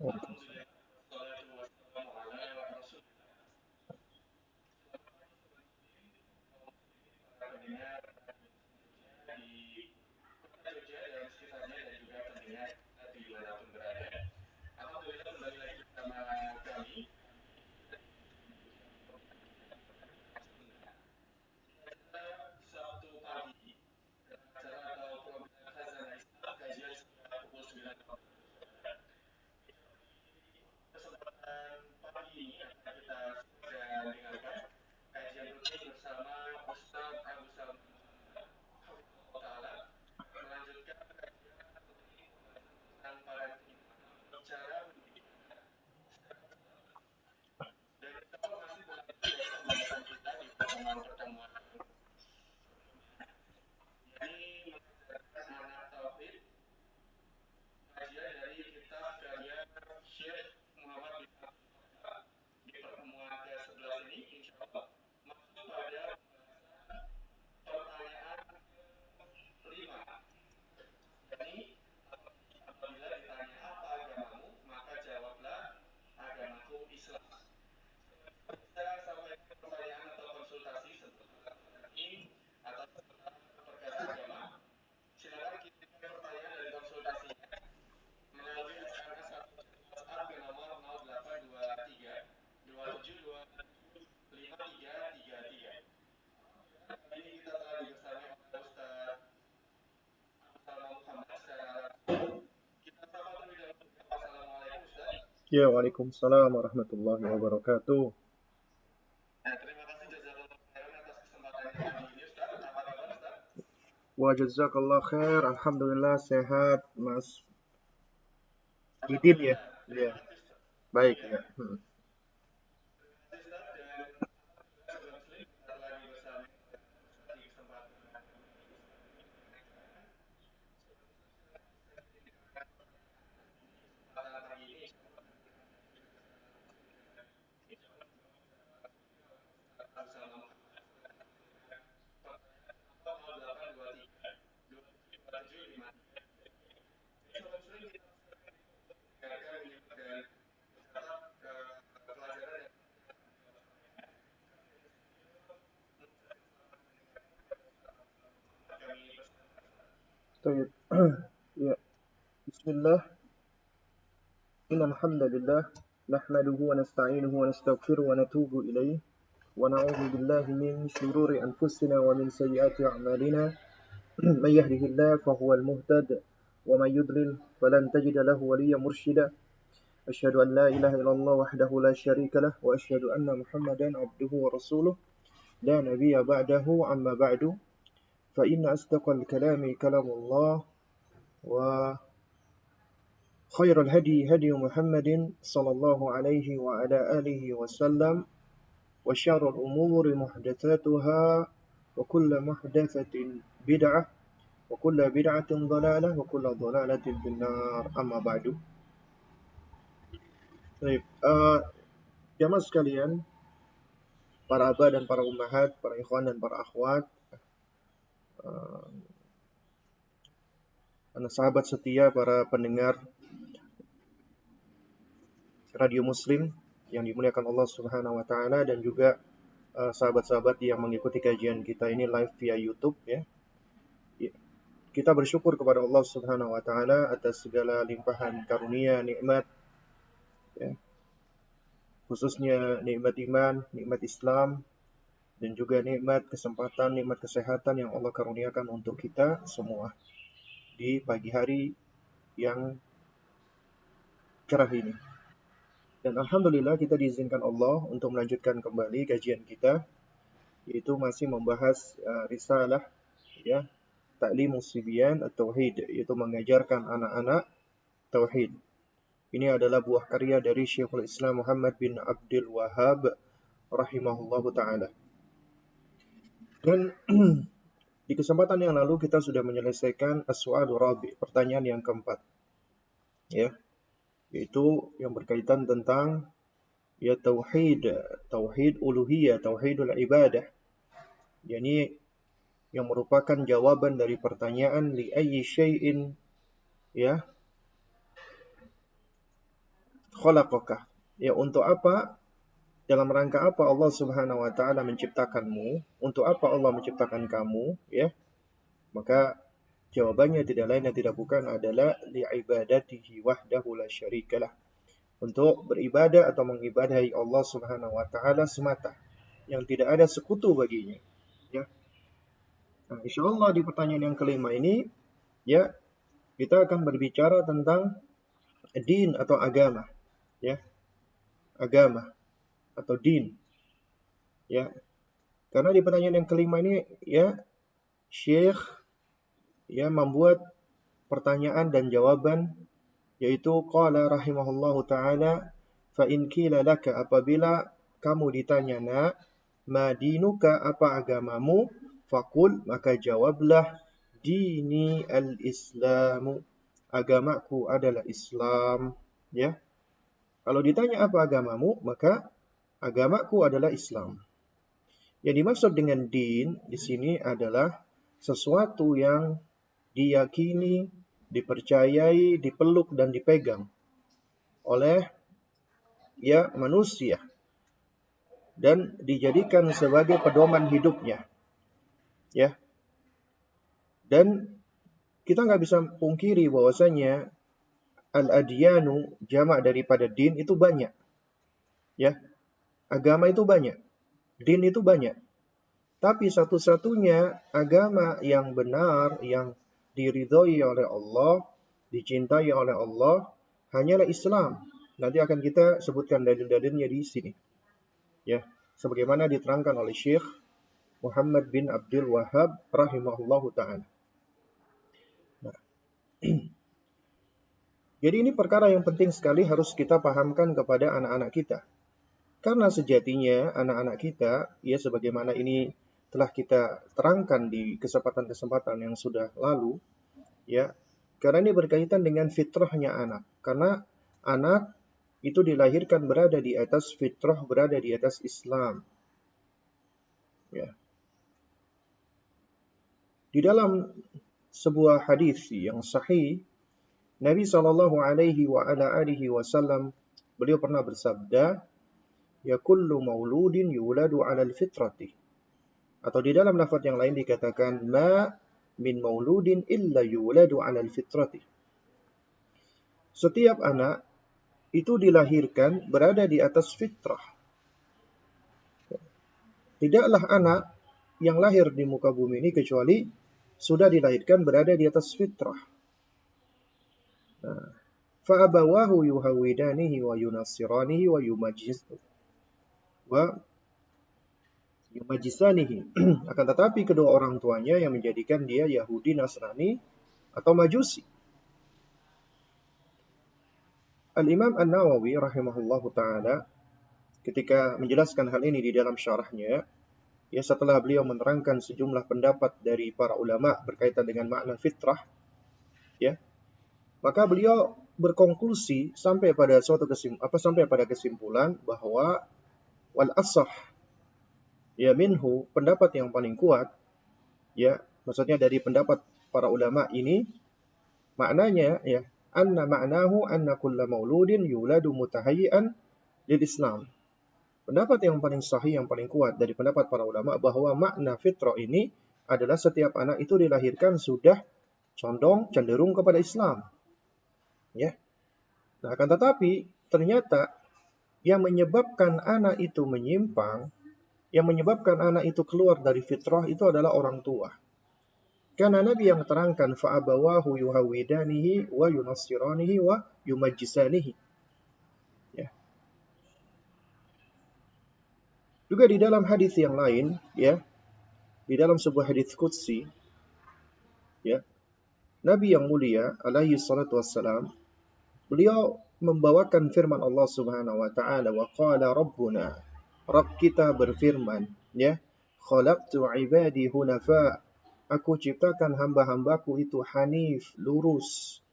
Waalaikumsalam. Ya, Waalaikumsalam warahmatullahi wabarakatuh. Wa jazakallah khair. Alhamdulillah sehat, Mas Didin ya. Ya, baik ya. Baik. Ya, bismillah. Innal hamdalillah nahmaduhu wa nasta'inuhu wa nastaghfiruhu wa natubu ilaih wa na'udzu billahi min shururi anfusina wa min sayyiati a'malina. Man yahdihillahu fahuwal muhtad wa man yudlil falan tajida lahu waliyyan mursyida. Asyhadu an la ilaha illallah wahdahu la syarika lah wa asyhadu anna Muhammadan abduhu wa rasuluh la nabiyya ba'dahu amma ba'du fa inna asdaqal kalami kalamullah wa خير الهدي هدي محمد صلى الله عليه وعلى آله وسلم وشر الأمور محدثاتها وكل محدثة بدعة وكل بدعة ضلالة وكل ضلالة في النار أما بعد. Baik, jamaah sekalian, para aba dan para ummahat, para ikhwan dan para akhwat, sahabat setia, para pendengar Radio Muslim yang dimuliakan Allah Subhanahu wa taala, dan juga sahabat-sahabat yang mengikuti kajian kita ini live via YouTube ya. Kita bersyukur kepada Allah Subhanahu wa taala atas segala limpahan karunia, nikmat ya. Khususnya nikmat iman, nikmat Islam, dan juga nikmat kesempatan, nikmat kesehatan yang Allah karuniakan untuk kita semua di pagi hari yang cerah ini. Dan alhamdulillah kita diizinkan Allah untuk melanjutkan kembali kajian kita, yaitu masih membahas risalah ya, Ta'limus Sibyan At-Tauhid, yaitu mengajarkan anak-anak tauhid. Ini adalah buah karya dari Syekhul Islam Muhammad bin Abdul Wahhab rahimahullahu taala. Dan di kesempatan yang lalu kita sudah menyelesaikan as-su'alur rabi', pertanyaan yang keempat. Ya, yaitu yang berkaitan tentang ya tauhid uluhiyah, tauhidul ibadah. Yani yang merupakan jawaban dari pertanyaan li ayyi syai'in ya khalaqaka. Ya, untuk apa? Dalam rangka apa Allah Subhanahu wa taala menciptakanmu? Untuk apa Allah menciptakan kamu? Ya. Maka jawabannya tidak lain dan tidak bukan adalah li'ibadatihi wahdahu la syarikalah. Untuk beribadah atau mengibadahi Allah Subhanahu wa taala semata, yang tidak ada sekutu baginya. Ya. Nah, insyaallah di pertanyaan yang kelima ini ya kita akan berbicara tentang din atau agama, ya, agama atau din, ya. Karena di pertanyaan yang kelima ini ya Syekh ya membuat pertanyaan dan jawaban, yaitu qala rahimahullahu taala fa in qila laka, apabila kamu ditanya nak ma dinuka, apa agamamu, faqul, maka jawablah dini al-islamu, agamaku adalah Islam, ya. Kalau ditanya apa agamamu, maka agamaku adalah Islam. Yang dimaksud dengan din di sini adalah sesuatu yang diyakini, dipercayai, dipeluk dan dipegang oleh ya manusia dan dijadikan sebagai pedoman hidupnya, ya. Dan kita nggak bisa pungkiri bahwasanya al-adyanu jamak daripada din itu banyak, ya. Agama itu banyak, din itu banyak. Tapi satu-satunya agama yang benar, yang diridhoi oleh Allah, dicintai oleh Allah, hanyalah Islam. Nanti akan kita sebutkan dalil-dalilnya di sini. Ya, sebagaimana diterangkan oleh Syekh Muhammad bin Abdul Wahhab rahimahullahu ta'ala. Nah, jadi ini perkara yang penting sekali harus kita pahamkan kepada anak-anak kita. Karena sejatinya anak-anak kita, ya sebagaimana ini telah kita terangkan di kesempatan-kesempatan yang sudah lalu, ya, karena ini berkaitan dengan fitrahnya anak. Karena anak itu dilahirkan berada di atas fitrah, berada di atas Islam. Ya. Di dalam sebuah hadis yang sahih, Nabi Shallallahu Alaihi Wasallam beliau pernah bersabda, ya kullu mauludin yuladu 'alal fitrati. Atau di dalam lafaz yang lain dikatakan ma min mauludin illa yuladu 'alal fitrati. Setiap anak itu dilahirkan berada di atas fitrah. Tidaklah anak yang lahir di muka bumi ini kecuali sudah dilahirkan berada di atas fitrah. Nah, fa abawahu yuhawidanihi wa yunassiranihi wa yumajisanihi. Akan tetapi kedua orang tuanya yang menjadikan dia Yahudi, Nasrani atau Majusi. Al-Imam An-Nawawi rahimahullahu ta'ala ketika menjelaskan hal ini di dalam syarahnya, ya setelah beliau menerangkan sejumlah pendapat dari para ulama berkaitan dengan makna fitrah, ya, maka beliau berkonklusi sampai pada kesimpulan bahwa wal asah, ya minhu, pendapat yang paling kuat, ya maksudnya dari pendapat para ulama ini, maknanya ya anna ma'nahu anna kulla mauludin yuladu mutahayyi'an lil Islam. Pendapat yang paling sahih, yang paling kuat dari pendapat para ulama bahwa makna fitrah ini adalah setiap anak itu dilahirkan sudah cenderung kepada Islam. Ya. Nah, akan tetapi ternyata yang menyebabkan anak itu menyimpang, yang menyebabkan anak itu keluar dari fitrah itu adalah orang tua. Karena Nabi yang terangkan fa'abawahu yuhawidanihi wa yunassiranihi wa yumajjisanihi. Ya. Juga di dalam hadis yang lain, ya, di dalam sebuah hadis qudsi, ya, Nabi yang mulia alaihi salatu wassalam, beliau membawakan firman Allah Subhanahu wa taala, wa qala rabbuna, Rabb kita berfirman, ya, khalaqtu ibadi hunafa, aku ciptakan hamba-hambaku itu hanif, lurus,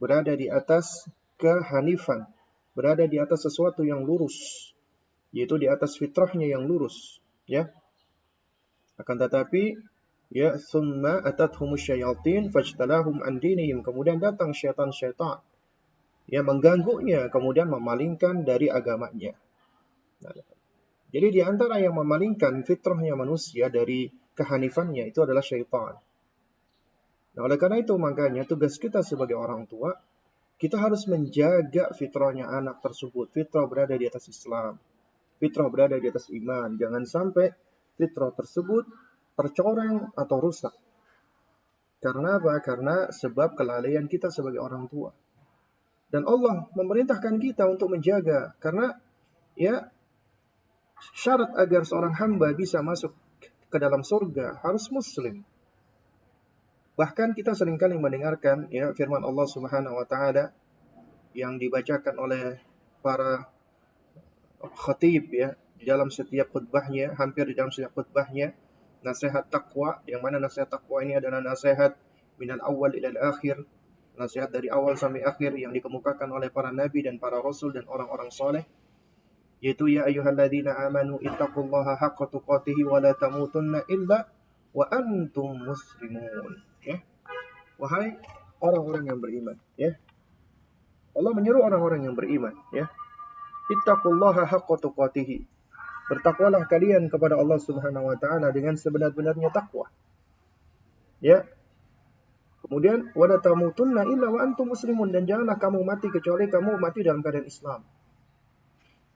berada di atas kehanifan, berada di atas sesuatu yang lurus, yaitu di atas fitrahnya yang lurus, ya. Akan tetapi ya summa atathumus syayatin fajtalahum an dinihim, kemudian datang syaitan-syaitan ya mengganggunya, kemudian memalingkan dari agamanya. Nah, jadi di antara yang memalingkan fitrahnya manusia dari kehanifannya itu adalah syaitan. Nah, oleh karena itu makanya tugas kita sebagai orang tua, kita harus menjaga fitrahnya anak tersebut. Fitrah berada di atas Islam, fitrah berada di atas iman. Jangan sampai fitrah tersebut tercoreng atau rusak. Karena apa? Karena sebab kelalaian kita sebagai orang tua. Dan Allah memerintahkan kita untuk menjaga. Karena ya syarat agar seorang hamba bisa masuk ke dalam surga harus muslim. Bahkan kita seringkali mendengarkan ya firman Allah Subhanahu wa taala yang dibacakan oleh para khatib ya di dalam setiap khutbahnya, hampir di dalam setiap khutbahnya, nasihat takwa, yang mana nasihat takwa ini adalah nasihat minal awal ilal akhir, nasihat dari awal sampai akhir yang dikemukakan oleh para nabi dan para rasul dan orang-orang soleh, yaitu ya ayyuhalladzina amanu ittaqullaha haqqa tuqatih wa la tamutunna illa wa antum muslimun. Ya, wahai orang-orang yang beriman, ya. Allah menyeru orang-orang yang beriman, ya. Ittaqullaha haqqa tuqatih. Bertakwalah kalian kepada Allah Subhanahu wa taala dengan sebenar-benarnya takwa. Ya. Kemudian wala tamutunna illa wa antum muslimun, dan janganlah kamu mati kecuali kamu mati dalam keadaan Islam.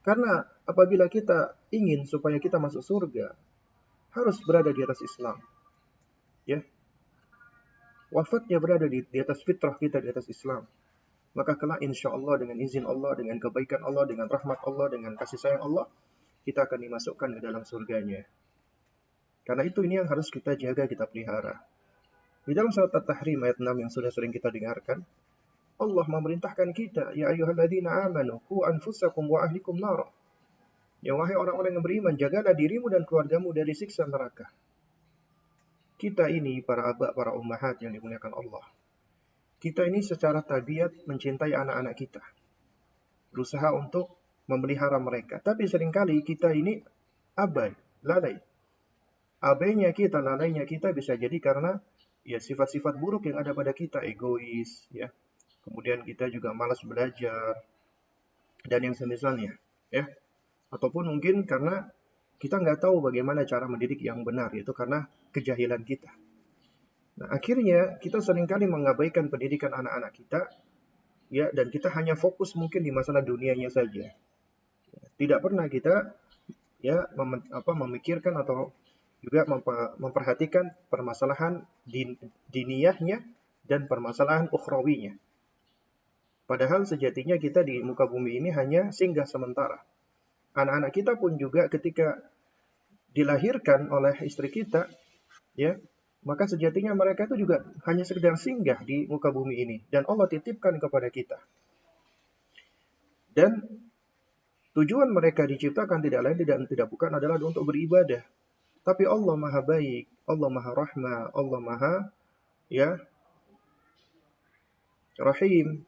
Karena apabila kita ingin supaya kita masuk surga, harus berada di atas Islam. Ya. Wafatnya berada di atas fitrah kita, di atas Islam. Maka kelak insya Allah dengan izin Allah, dengan kebaikan Allah, dengan rahmat Allah, dengan kasih sayang Allah, kita akan dimasukkan ke dalam surganya. Karena itu ini yang harus kita jaga, kita pelihara. Di dalam surat At-Tahrim ayat 6 yang sudah sering kita dengarkan, Allah memerintahkan kita, ya ayyuhalladzina amanu qu anfusakum wa ahlikum nar. Ya wahai orang-orang yang beriman, jagalah dirimu dan keluargamu dari siksa neraka. Kita ini para abah, para ummahat yang dimuliakan Allah. Kita ini secara tabiat mencintai anak-anak kita. Berusaha untuk memelihara mereka. Tapi seringkali kita ini abai, lalai. Abainya kita, lalainya kita bisa jadi karena ya sifat-sifat buruk yang ada pada kita, egois, ya. Kemudian kita juga malas belajar dan yang semisalnya, ya. Ataupun mungkin karena kita nggak tahu bagaimana cara mendidik yang benar, yaitu karena kejahilan kita. Nah, akhirnya kita seringkali mengabaikan pendidikan anak-anak kita, ya, dan kita hanya fokus mungkin di masalah dunianya saja. Tidak pernah kita ya memikirkan atau juga memperhatikan permasalahan diniyahnya dan permasalahan ukhrawinya. Padahal sejatinya kita di muka bumi ini hanya singgah sementara. Anak-anak kita pun juga ketika dilahirkan oleh istri kita, ya, maka sejatinya mereka itu juga hanya sekedar singgah di muka bumi ini dan Allah titipkan kepada kita. Dan tujuan mereka diciptakan tidak lain tidak bukan adalah untuk beribadah. Tapi Allah Maha Baik, Allah Maha Rahmah, Allah Maha ya Rahim.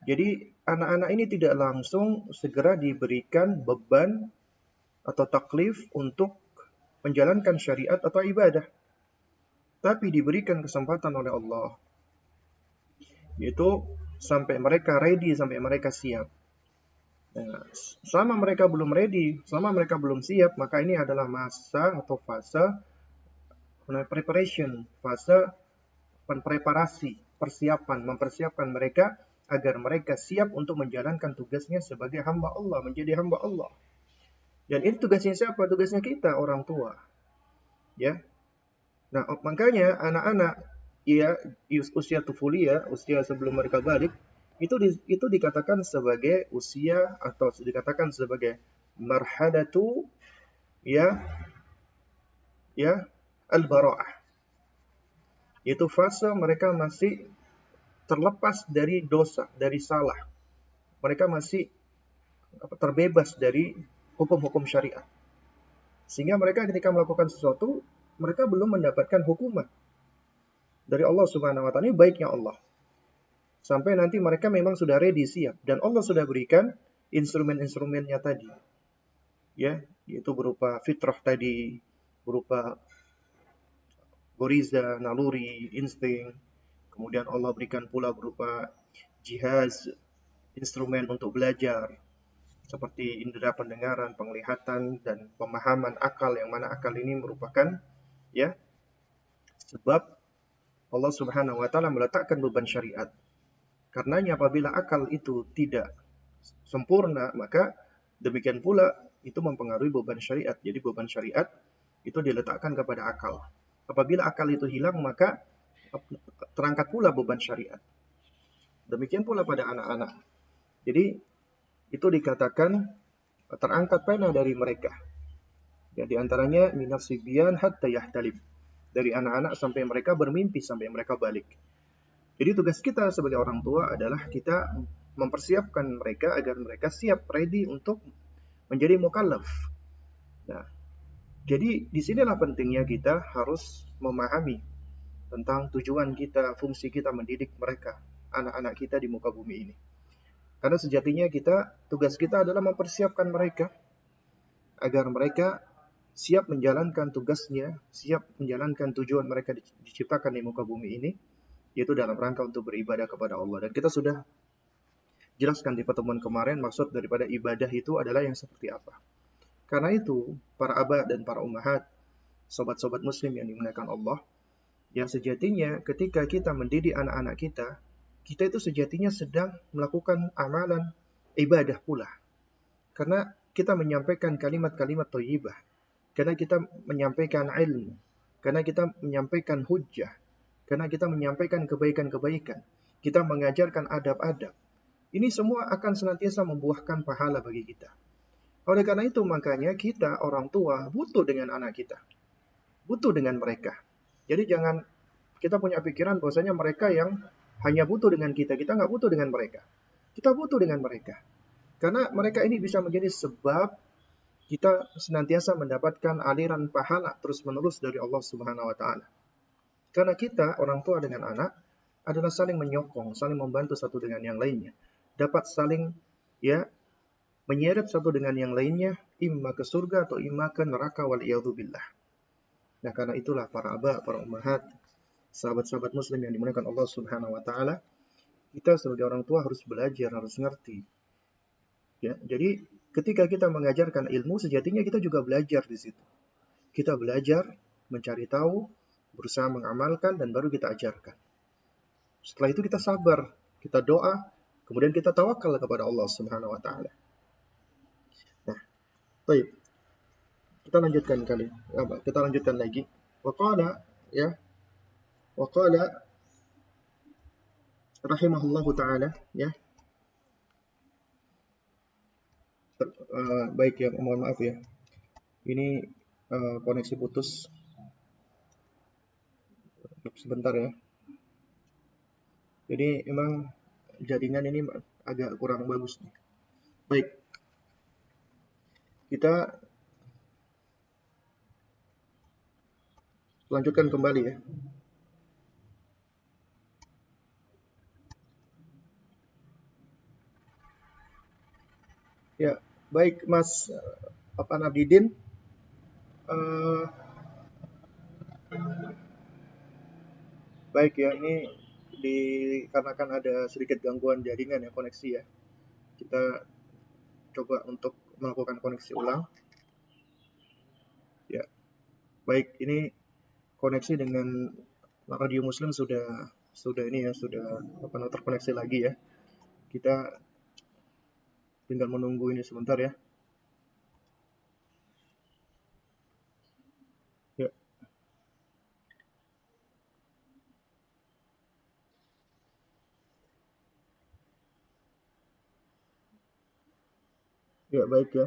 Jadi anak-anak ini tidak langsung segera diberikan beban atau taklif untuk menjalankan syariat atau ibadah. Tapi diberikan kesempatan oleh Allah. Yaitu sampai mereka ready, sampai mereka siap. Nah, selama mereka belum ready, selama mereka belum siap, maka ini adalah masa atau fase preparation, fase preparasi, persiapan, mempersiapkan mereka agar mereka siap untuk menjalankan tugasnya sebagai hamba Allah, menjadi hamba Allah. Dan ini tugasnya siapa? Tugasnya kita, orang tua. Ya. Nah, makanya anak-anak ya usia tufulia, usia sebelum mereka balik, itu dikatakan sebagai usia atau dikatakan sebagai marhalatu ya al-bara'ah. Itu fase mereka masih terlepas dari dosa, dari salah. Mereka masih terbebas dari hukum-hukum syariat. Sehingga mereka ketika melakukan sesuatu, mereka belum mendapatkan hukuman dari Allah Subhanahu wa taala. Ini baiknya Allah. Sampai nanti mereka memang sudah ready, siap, dan Allah sudah berikan instrumen-instrumennya tadi. Ya, yaitu berupa fitrah tadi, berupa goriza, naluri, insting. Kemudian Allah berikan pula berupa jihaz, instrumen untuk belajar seperti indera pendengaran, penglihatan, dan pemahaman akal, yang mana akal ini merupakan ya sebab Allah Subhanahu wa taala meletakkan beban syariat. Karenanya apabila akal itu tidak sempurna, maka demikian pula itu mempengaruhi beban syariat. Jadi beban syariat itu diletakkan kepada akal. Apabila akal itu hilang, maka terangkat pula beban syariat. Demikian pula pada anak-anak. Jadi itu dikatakan terangkat pena dari mereka. Ya, di antaranya minas sibyan hatta yahtalib. Dari anak-anak sampai mereka bermimpi, sampai mereka balik. Jadi tugas kita sebagai orang tua adalah kita mempersiapkan mereka agar mereka siap, ready untuk menjadi mukallaf. Nah, jadi disinilah pentingnya kita harus memahami tentang tujuan kita, fungsi kita mendidik mereka, anak-anak kita di muka bumi ini. Karena sejatinya tugas kita adalah mempersiapkan mereka agar mereka siap menjalankan tugasnya, siap menjalankan tujuan mereka diciptakan di muka bumi ini, yaitu dalam rangka untuk beribadah kepada Allah. Dan kita sudah jelaskan di pertemuan kemarin maksud daripada ibadah itu adalah yang seperti apa. Karena itu, para abah dan para ummahat, sobat-sobat muslim yang dimuliakan Allah, yang sejatinya ketika kita mendidik anak-anak kita, kita itu sejatinya sedang melakukan amalan ibadah pula. Karena kita menyampaikan kalimat-kalimat thayyibah, karena kita menyampaikan ilmu, karena kita menyampaikan hujjah, karena kita menyampaikan kebaikan-kebaikan, kita mengajarkan adab-adab. Ini semua akan senantiasa membuahkan pahala bagi kita. Oleh karena itu makanya kita orang tua butuh dengan anak kita, butuh dengan mereka. Jadi jangan kita punya pikiran bahwasanya mereka yang hanya butuh dengan kita nggak butuh dengan mereka. Kita butuh dengan mereka. Karena mereka ini bisa menjadi sebab kita senantiasa mendapatkan aliran pahala terus-menerus dari Allah Subhanahu wa taala. Karena kita orang tua dengan anak adalah saling menyokong, saling membantu satu dengan yang lainnya. Dapat saling menyeret satu dengan yang lainnya, imma ke surga atau imma ke neraka, waliyadzubillah. Nah, karena itulah para abah, para ummahat, sahabat-sahabat muslim yang dimuliakan Allah Subhanahu wa taala, kita sebagai orang tua harus belajar, harus ngerti. Ya, jadi ketika kita mengajarkan ilmu, sejatinya kita juga belajar di situ. Kita belajar, mencari tahu, berusaha mengamalkan, dan baru kita ajarkan. Setelah itu kita sabar, kita doa, kemudian kita tawakal kepada Allah Subhanahu wa taala. Nah, baik. Kita lanjutkan lagi. Waqala rahimahullahu taala baik ya, mohon maaf ya. Ini koneksi putus. Sebentar ya. Jadi emang jaringan ini agak kurang bagus nih. Baik. Kita lanjutkan kembali ya. Ya, baik Mas Afan Abidin. Baik ya, ini dikarenakan ada sedikit gangguan jaringan ya, koneksi ya. Kita coba untuk melakukan koneksi ulang. Ya, baik, ini koneksi dengan radio Muslim sudah terkoneksi lagi ya. Kita tinggal menunggu ini sebentar ya. Ya. Ya, baik ya.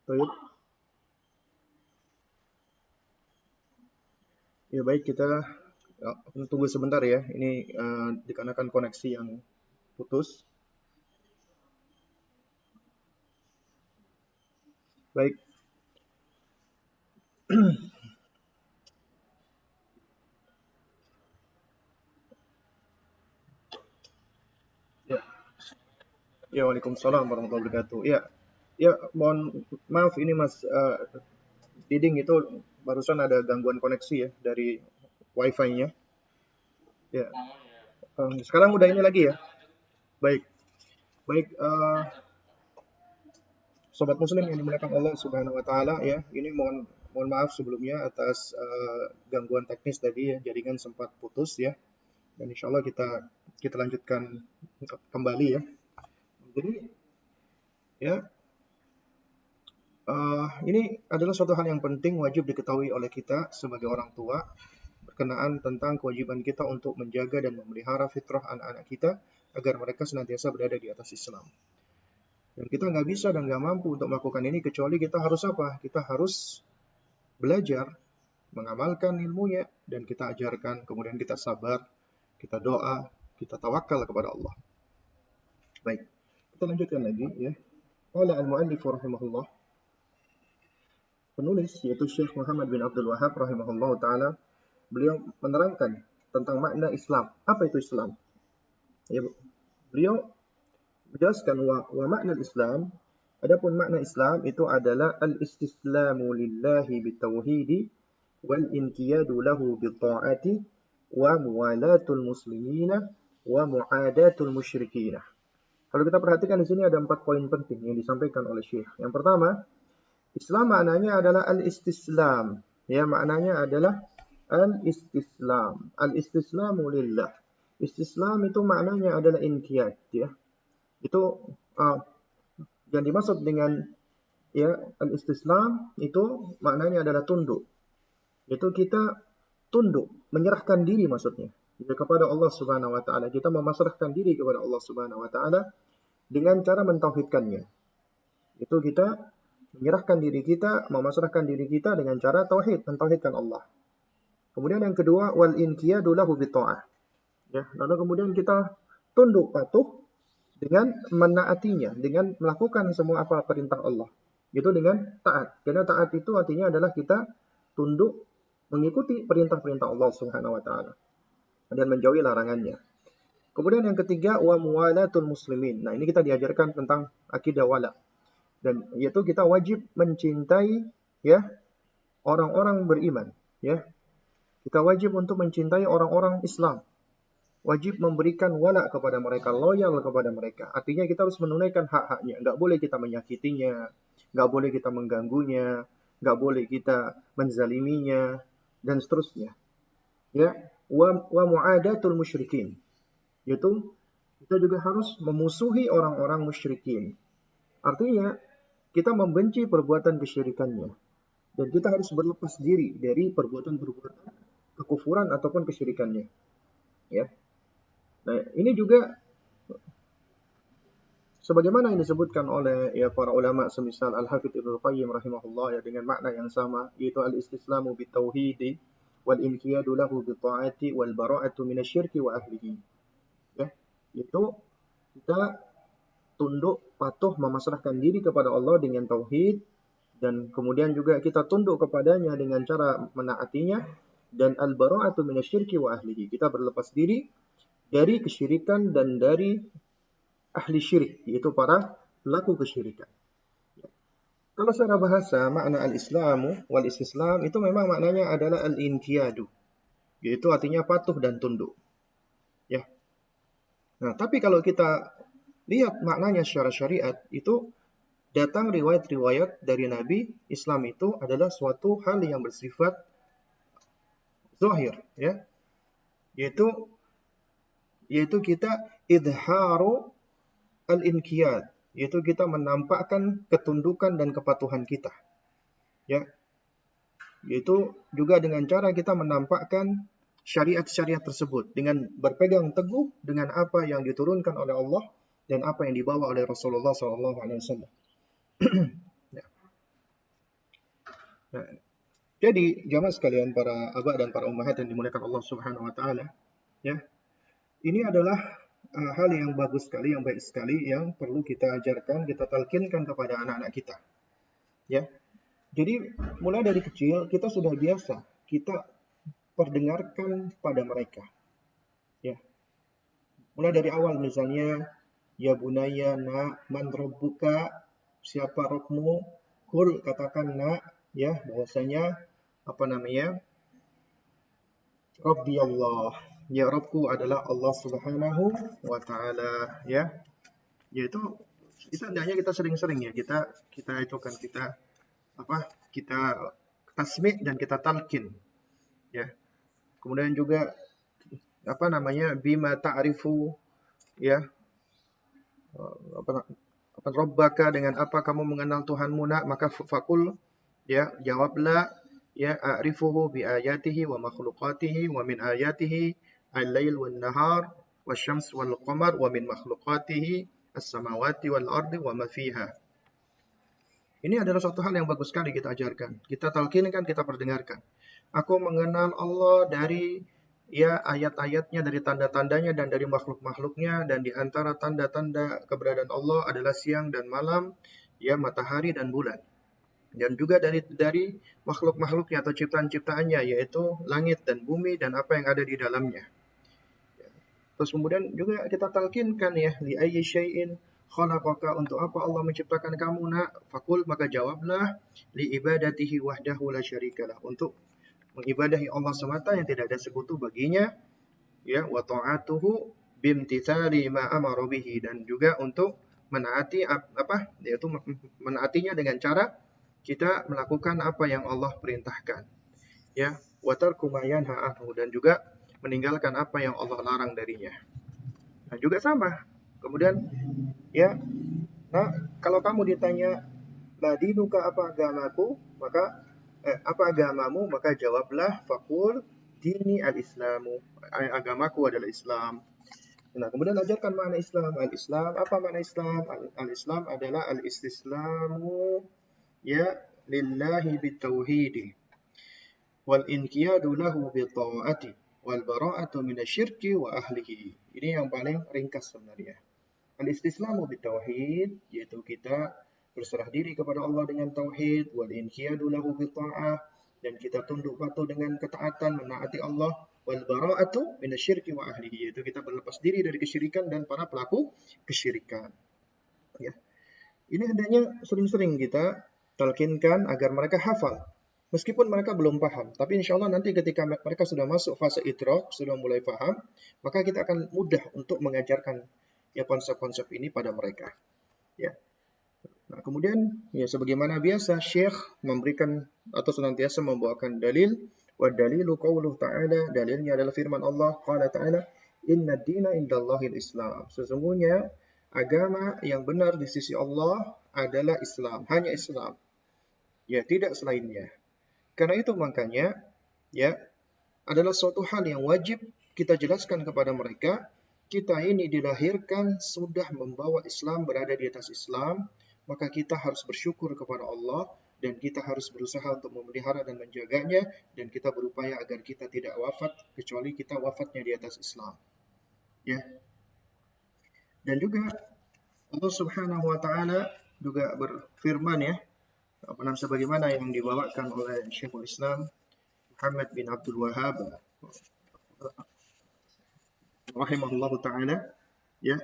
Baik. Ya, baik, kita tunggu sebentar ya. Ini dikarenakan koneksi yang putus. Baik. Ya. Ya, waalaikumsalam warahmatullahi wabarakatuh. Ya, mohon maaf ini Mas Diding itu barusan ada gangguan koneksi ya dari wifi-nya. Ya. Sekarang udah ini lagi ya. Baik, baik. Sobat Muslim yang dimuliakan Allah Subhanahu Wa Taala ya. Ini mohon maaf sebelumnya atas gangguan teknis tadi ya. Jaringan sempat putus ya. Dan insya Allah kita lanjutkan kembali ya. Jadi ya ini adalah suatu hal yang penting wajib diketahui oleh kita sebagai orang tua berkenaan tentang kewajiban kita untuk menjaga dan memelihara fitrah anak-anak kita agar mereka senantiasa berada di atas Islam. Dan kita nggak bisa dan nggak mampu untuk melakukan ini kecuali kita harus apa? Kita harus belajar, mengamalkan ilmunya, dan kita ajarkan, kemudian kita sabar, kita doa, kita tawakal kepada Allah. Baik, kita lanjutkan lagi ya. Qala al-mu'allif rahimahullah. Penulis yaitu Syekh Muhammad bin Abdul Wahab rahimahullah ta'ala, beliau menerangkan tentang makna Islam. Apa itu Islam? Ya, beliau menjelaskan wa makna Islam. Adapun makna Islam itu adalah al-istislamu lillahi bitauhidi wal inqiyadu lahu bitta'ati wa muwalatul muslimina wa muadatul musyrikina. Kalau kita perhatikan di sini ada 4 poin penting yang disampaikan oleh Syekh. Yang pertama, Islam maknanya adalah al-istislam. Ya, maknanya adalah al-istislam. Al-istislamu lillah. Istislam itu maknanya adalah inqiyad ya. Itu yang dimaksud dengan ya al-istislam itu maknanya adalah tunduk. Itu kita tunduk, menyerahkan diri maksudnya kepada Allah Subhanahu wa taala. Kita memasrahkan diri kepada Allah Subhanahu wa taala dengan cara mentauhidkannya. Itu kita menyerahkan diri kita, memasrahkan diri kita dengan cara tauhid, mentauhidkan Allah. Kemudian yang kedua wal inqiyadu lahu bitta'ah. Ya, lalu kemudian kita tunduk patuh dengan menaatinya, dengan melakukan semua apa perintah Allah. Itu dengan taat. Karena taat itu artinya adalah kita tunduk mengikuti perintah-perintah Allah Subhanahu wa taala dan menjauhi larangannya. Kemudian yang ketiga wa muwalatul muslimin. Nah, ini kita diajarkan tentang akidah wala. Dan yaitu kita wajib mencintai ya orang-orang beriman, ya. Kita wajib untuk mencintai orang-orang Islam. Wajib memberikan wala kepada mereka, loyal kepada mereka. Artinya kita harus menunaikan hak-haknya. Enggak boleh kita menyakitinya, enggak boleh kita mengganggunya, enggak boleh kita menzaliminya dan seterusnya. Ya, wa muadatul musyrikin. Yaitu kita juga harus memusuhi orang-orang musyrikin. Artinya kita membenci perbuatan kesyirikannya. Dan kita harus berlepas diri dari perbuatan-perbuatan kekufuran ataupun kesyirikannya. Ya. Nah, ini juga sebagaimana yang disebutkan oleh ya para ulama semisal Al-Hafidz Ibnu Qayyim rahimahullah ya dengan makna yang sama yaitu al-istislamu bitauhidi wal inqiyadu lahu bitta'ati wal bara'atu minasyirki wa ahlihi. Ya, itu kita tunduk patuh memasrahkan diri kepada Allah dengan tauhid dan kemudian juga kita tunduk kepadanya dengan cara menaatinya dan al-bara'atu minasyirki wa ahlihi. Kita berlepas diri dari kesyirikan dan dari ahli syirik, yaitu para pelaku kesyirikan. Kalau secara bahasa, makna al-islamu wal istislam itu memang maknanya adalah al-inqiyadu, yaitu artinya patuh dan tunduk. Ya. Nah, tapi kalau kita lihat maknanya secara syariat, itu datang riwayat-riwayat dari Nabi, Islam itu adalah suatu hal yang bersifat zahir, ya. Yaitu kita idharu al-inqiyad, yaitu kita menampakkan ketundukan dan kepatuhan kita. Ya. Yaitu juga dengan cara kita menampakkan syariat-syariat tersebut dengan berpegang teguh dengan apa yang diturunkan oleh Allah dan apa yang dibawa oleh Rasulullah SAW. Ya. Nah, jadi jamaah sekalian para abah dan para ummahat yang dimuliakan Allah Subhanahu wa taala, ya. Ini adalah hal yang bagus sekali, yang baik sekali yang perlu kita ajarkan, kita talkinkan kepada anak-anak kita. Ya. Jadi mulai dari kecil kita sudah biasa kita perdengarkan pada mereka. Ya. Mulai dari awal misalnya ya bunayya na man rabbuka, siapa Rabbmu? Kul, katakan nak ya, bahwasanya apa namanya? Rabbi Allah. Ya, Rabbku adalah Allah Subhanahu wa taala, ya. Yaitu itu hendaknya kita sering-sering ya kita itu kan kita apa? Kita tasmi' dan kita talqin, ya. Kemudian juga apa namanya? Bima ta'rifu, ya. Apa apa rabbaka, dengan apa kamu mengenal Tuhanmu nak, maka fakul, ya, jawablah, ya, a'rifuhu bi ayatihi wa makhluqatihi wa min ayatihi al-lail wan nahar wasyams wal qamar wa min makhluqatihi as-samawati wal ardi wa ma fiha. Ini adalah suatu hal yang bagus sekali kita ajarkan. Kita talqinkan, kita perdengarkan. Aku mengenal Allah dari, ya, ayat-ayatnya, dari tanda-tandanya dan dari makhluk-makhluknya, dan di antara tanda-tanda keberadaan Allah adalah siang dan malam, ya, matahari dan bulan. Dan juga dari makhluk-makhluknya atau ciptaan-ciptaannya, yaitu langit dan bumi dan apa yang ada di dalamnya. Terus kemudian juga kita talkinkan, ya, li ayyi syai'in khalaqaka, untuk apa Allah menciptakan kamu nak? Fakul, maka jawablah, li ibadatihi wahdahu la syarikalah, untuk mengibadahi Allah semata yang tidak ada sekutu baginya, ya, wa ta'atuhu bimtithali ma amara bihi, dan juga untuk menaati apa? Yaitu menaatinya dengan cara kita melakukan apa yang Allah perintahkan, ya, wa tarku ma yanha anhu, dan juga meninggalkan apa yang Allah larang darinya. Nah, juga sama. Kemudian, ya, nah, kalau kamu ditanya, la dinuka, apa agamaku, maka apa agamamu, maka jawablah, fakul dini al-islamu, agamaku adalah Islam. Nah, kemudian ajarkan makna Islam. Al-Islam, apa makna Islam? Al-Islam adalah al-istislamu, ya, lillahi bitauhidi wal inqiyadu lahu bita'ati wal bara'atu minasyirki wa ahlihi. Ini yang paling ringkas sebenarnya. Al-istislamu bitauhid, yaitu kita berserah diri kepada Allah dengan tauhid, wal inqiyadu lahu bita'ah, dan kita tunduk patuh dengan ketaatan, menaati Allah, wal bara'atu minasyirki wa ahlihi, yaitu kita berlepas diri dari kesyirikan dan para pelaku kesyirikan. Ya. Ini hendaknya sering-sering kita talkinkan agar mereka hafal. Meskipun mereka belum paham, tapi insya Allah nanti ketika mereka sudah masuk fase idrak, sudah mulai paham, maka kita akan mudah untuk mengajarkan, ya, konsep-konsep ini pada mereka. Ya. Nah, kemudian, ya, sebagaimana biasa Syekh memberikan atau senantiasa membawakan dalil, wa dalilu qauluhu ta'ala, dalilnya adalah firman Allah, qala ta'ala, inna dina indallahil Islam. Sesungguhnya agama yang benar di sisi Allah adalah Islam, hanya Islam. Ya, tidak selainnya. Karena itu makanya, ya, adalah suatu hal yang wajib kita jelaskan kepada mereka, kita ini dilahirkan sudah membawa Islam, berada di atas Islam, maka kita harus bersyukur kepada Allah, dan kita harus berusaha untuk memelihara dan menjaganya, dan kita berupaya agar kita tidak wafat, kecuali kita wafatnya di atas Islam. Ya. Dan juga Allah Subhanahu wa taala juga berfirman, ya, sebagaimana yang dibawakan oleh Syekhul Islam Muhammad bin Abdul Wahhab rahimahullahu taala, ya,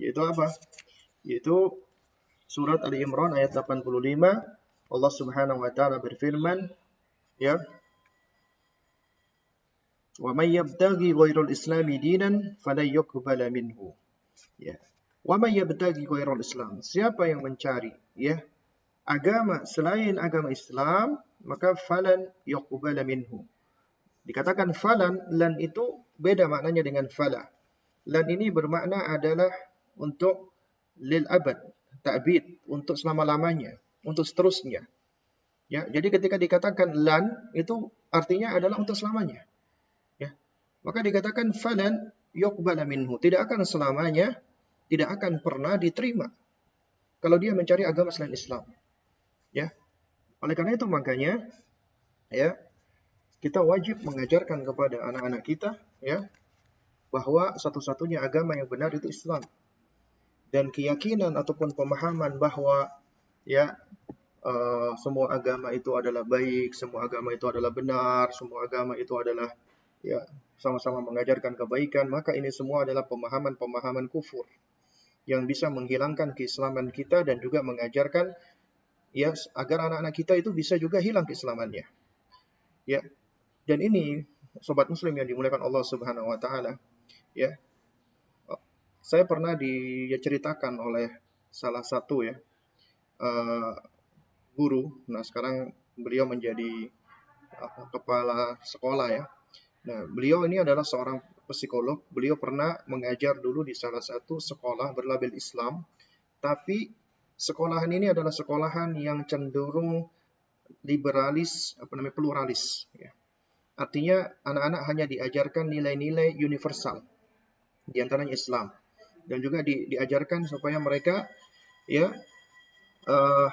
yaitu apa? Yaitu surat Ali Imran ayat 85, Allah Subhanahu wa taala berfirman, ya, wa may yabtaghi ghairal islami dinan falan yuqbala minhu. Ya. Wa may yabtaghi ghairal Islam, siapa yang mencari, ya, agama selain agama Islam, maka falan yuqbala minhu. Dikatakan falan, lan itu beda maknanya dengan fala. Lan ini bermakna adalah untuk lil abad, ta'bid, untuk selama-lamanya, untuk seterusnya. Ya, jadi ketika dikatakan lan itu artinya adalah untuk selamanya. Ya. Maka dikatakan falan yuqbala minhu, tidak akan selamanya, tidak akan pernah diterima kalau dia mencari agama selain Islam. Ya. Oleh karena itu makanya, ya, kita wajib mengajarkan kepada anak-anak kita, ya, bahwa satu-satunya agama yang benar itu Islam. Dan keyakinan ataupun pemahaman bahwa, ya, semua agama itu adalah baik, semua agama itu adalah benar, semua agama itu adalah, ya, sama-sama mengajarkan kebaikan, maka ini semua adalah pemahaman-pemahaman kufur yang bisa menghilangkan keislaman kita dan juga mengajarkan ya, agar anak-anak kita itu bisa juga hilang keislamannya. Ya, dan ini sobat muslim yang dimuliakan Allah Subhanahu wa taala, ya. Saya pernah diceritakan oleh salah satu ya eh, guru. Nah, sekarang beliau menjadi kepala sekolah ya. Nah, beliau ini adalah seorang psikolog. Beliau pernah mengajar dulu di salah satu sekolah berlabel Islam, tapi sekolahan ini adalah sekolahan yang cenderung liberalis, pluralis. Ya. Artinya anak-anak hanya diajarkan nilai-nilai universal, di antaranya Islam, dan juga diajarkan supaya mereka ya uh,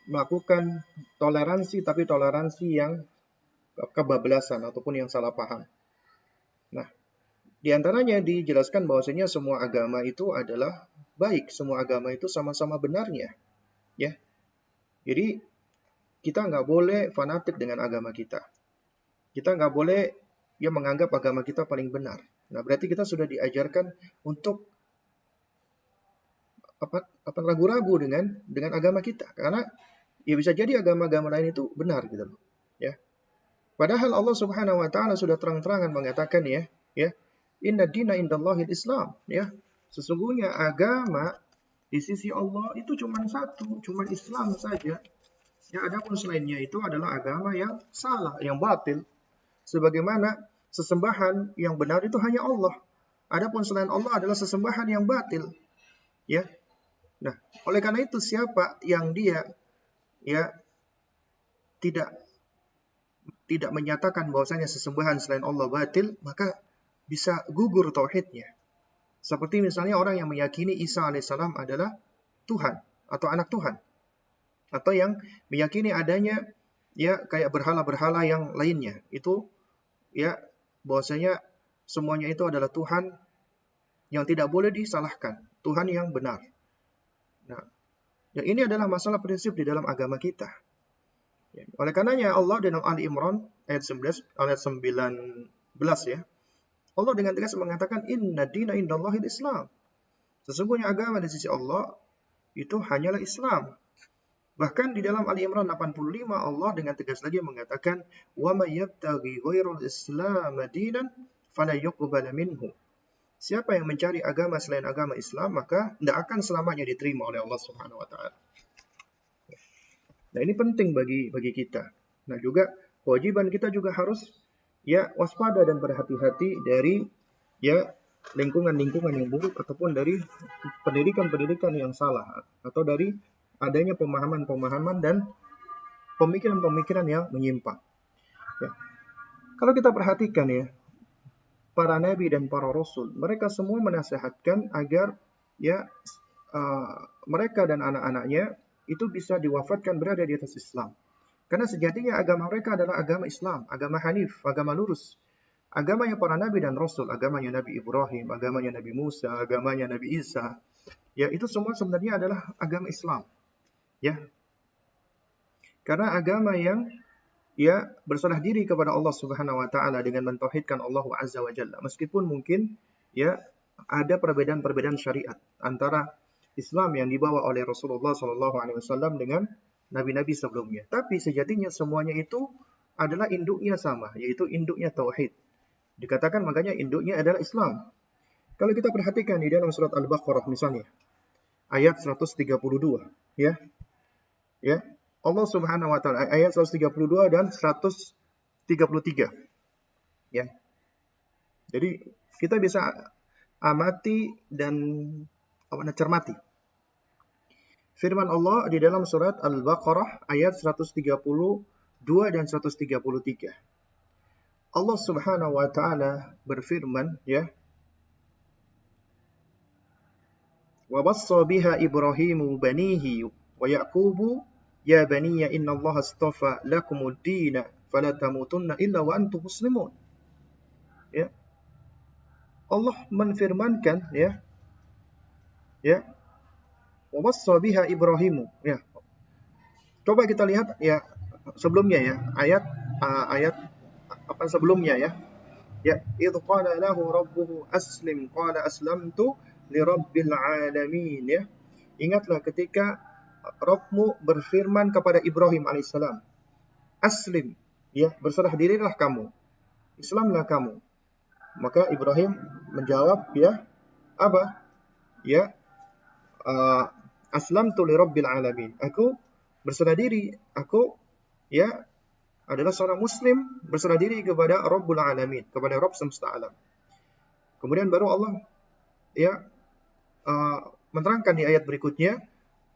melakukan toleransi, tapi toleransi yang kebablasan ataupun yang salah paham. Nah, di antaranya dijelaskan bahwasanya semua agama itu adalah baik, semua agama itu sama-sama benarnya, ya. Jadi kita nggak boleh fanatik dengan agama kita. Kita nggak boleh ya menganggap agama kita paling benar. Nah, berarti kita sudah diajarkan untuk apa ragu-ragu dengan agama kita, karena ya bisa jadi agama-agama lain itu benar gitu loh, ya. Padahal Allah Subhanahu wa taala sudah terang-terangan mengatakan ya, inna dina indallahil Islam, ya. Sesungguhnya agama di sisi Allah itu cuma satu, cuma Islam saja. Ya, adapun selainnya itu adalah agama yang salah, yang batil. Sebagaimana sesembahan yang benar itu hanya Allah. Adapun selain Allah adalah sesembahan yang batil. Ya. Nah, oleh karena itu siapa yang dia ya tidak menyatakan bahwasanya sesembahan selain Allah batil, maka bisa gugur tauhidnya. Seperti misalnya orang yang meyakini Isa alaihissalam adalah Tuhan atau anak Tuhan, atau yang meyakini adanya ya kayak berhala-berhala yang lainnya, itu ya bahwasanya semuanya itu adalah Tuhan yang tidak boleh disalahkan, Tuhan yang benar. Nah, dan ini adalah masalah prinsip di dalam agama kita. Ya, oleh karenanya Allah dalam Ali Imran ayat 19 ya, Allah dengan tegas mengatakan inna dina indallahil Islam. Sesungguhnya agama di sisi Allah itu hanyalah Islam. Bahkan di dalam Ali Imran 85 Allah dengan tegas lagi mengatakan wa may yabtaghi ghairal islam dinan fala yuqbal minhu. Siapa yang mencari agama selain agama Islam, maka tidak akan selamanya diterima oleh Allah Subhanahu wa taala. Nah, ini penting bagi kita. Nah, juga kewajiban kita juga harus ya waspada dan berhati-hati dari ya lingkungan-lingkungan yang buruk ataupun dari pendidikan-pendidikan yang salah atau dari adanya pemahaman-pemahaman dan pemikiran-pemikiran yang menyimpang. Ya. Kalau kita perhatikan ya, para nabi dan para rasul, mereka semua menasihatkan agar ya mereka dan anak-anaknya itu bisa diwafatkan berada di atas Islam. Karena sejatinya agama mereka adalah agama Islam, agama Hanif, agama lurus. Agamanya para nabi dan rasul, agamanya Nabi Ibrahim, agamanya Nabi Musa, agamanya Nabi Isa, ya itu semua sebenarnya adalah agama Islam. Ya. Karena agama yang ya berserah diri kepada Allah Subhanahu wa taala dengan mentauhidkan Allah Azza wa Jalla. Meskipun mungkin ya ada perbedaan-perbedaan syariat antara Islam yang dibawa oleh Rasulullah sallallahu alaihi wasallam dengan nabi-nabi sebelumnya. Tapi sejatinya semuanya itu adalah induknya sama, yaitu induknya tauhid. Dikatakan makanya induknya adalah Islam. Kalau kita perhatikan di dalam surat Al-Baqarah misalnya, ayat 132, ya. Ya. Allah Subhanahu wa taala ayat 132 dan 133. Ya. Jadi kita bisa amati dan cermati firman Allah di dalam surat Al-Baqarah ayat 132 dan 133. Allah Subhanahu wa taala berfirman ya, wa wassa biha Ibrahimu banihi wa Yaqubu ya baniya innallaha astafa lakumud dina fala tamutunna illa wa antum muslimun. Ya. Allah menfirmankan ya wa wassa biha Ibrahimu ya. Coba kita lihat ya sebelumnya ya, ayat apa sebelumnya ya. Ya, idh qala lahu rabbuhu aslim qala aslamtu li rabbil alamin ya. Ingatlah ketika Rabbmu berfirman kepada Ibrahim alaihissalam, aslim, ya, berserah dirilah kamu, Islamlah kamu. Maka Ibrahim menjawab, ya, apa? Ya, aslamtu li rabbil alamin. Aku berserah diri, aku, ya, adalah seorang muslim berserah diri kepada Rabbul alamin, kepada Rabb semesta alam. Kemudian baru Allah, ya, menerangkan di ayat berikutnya,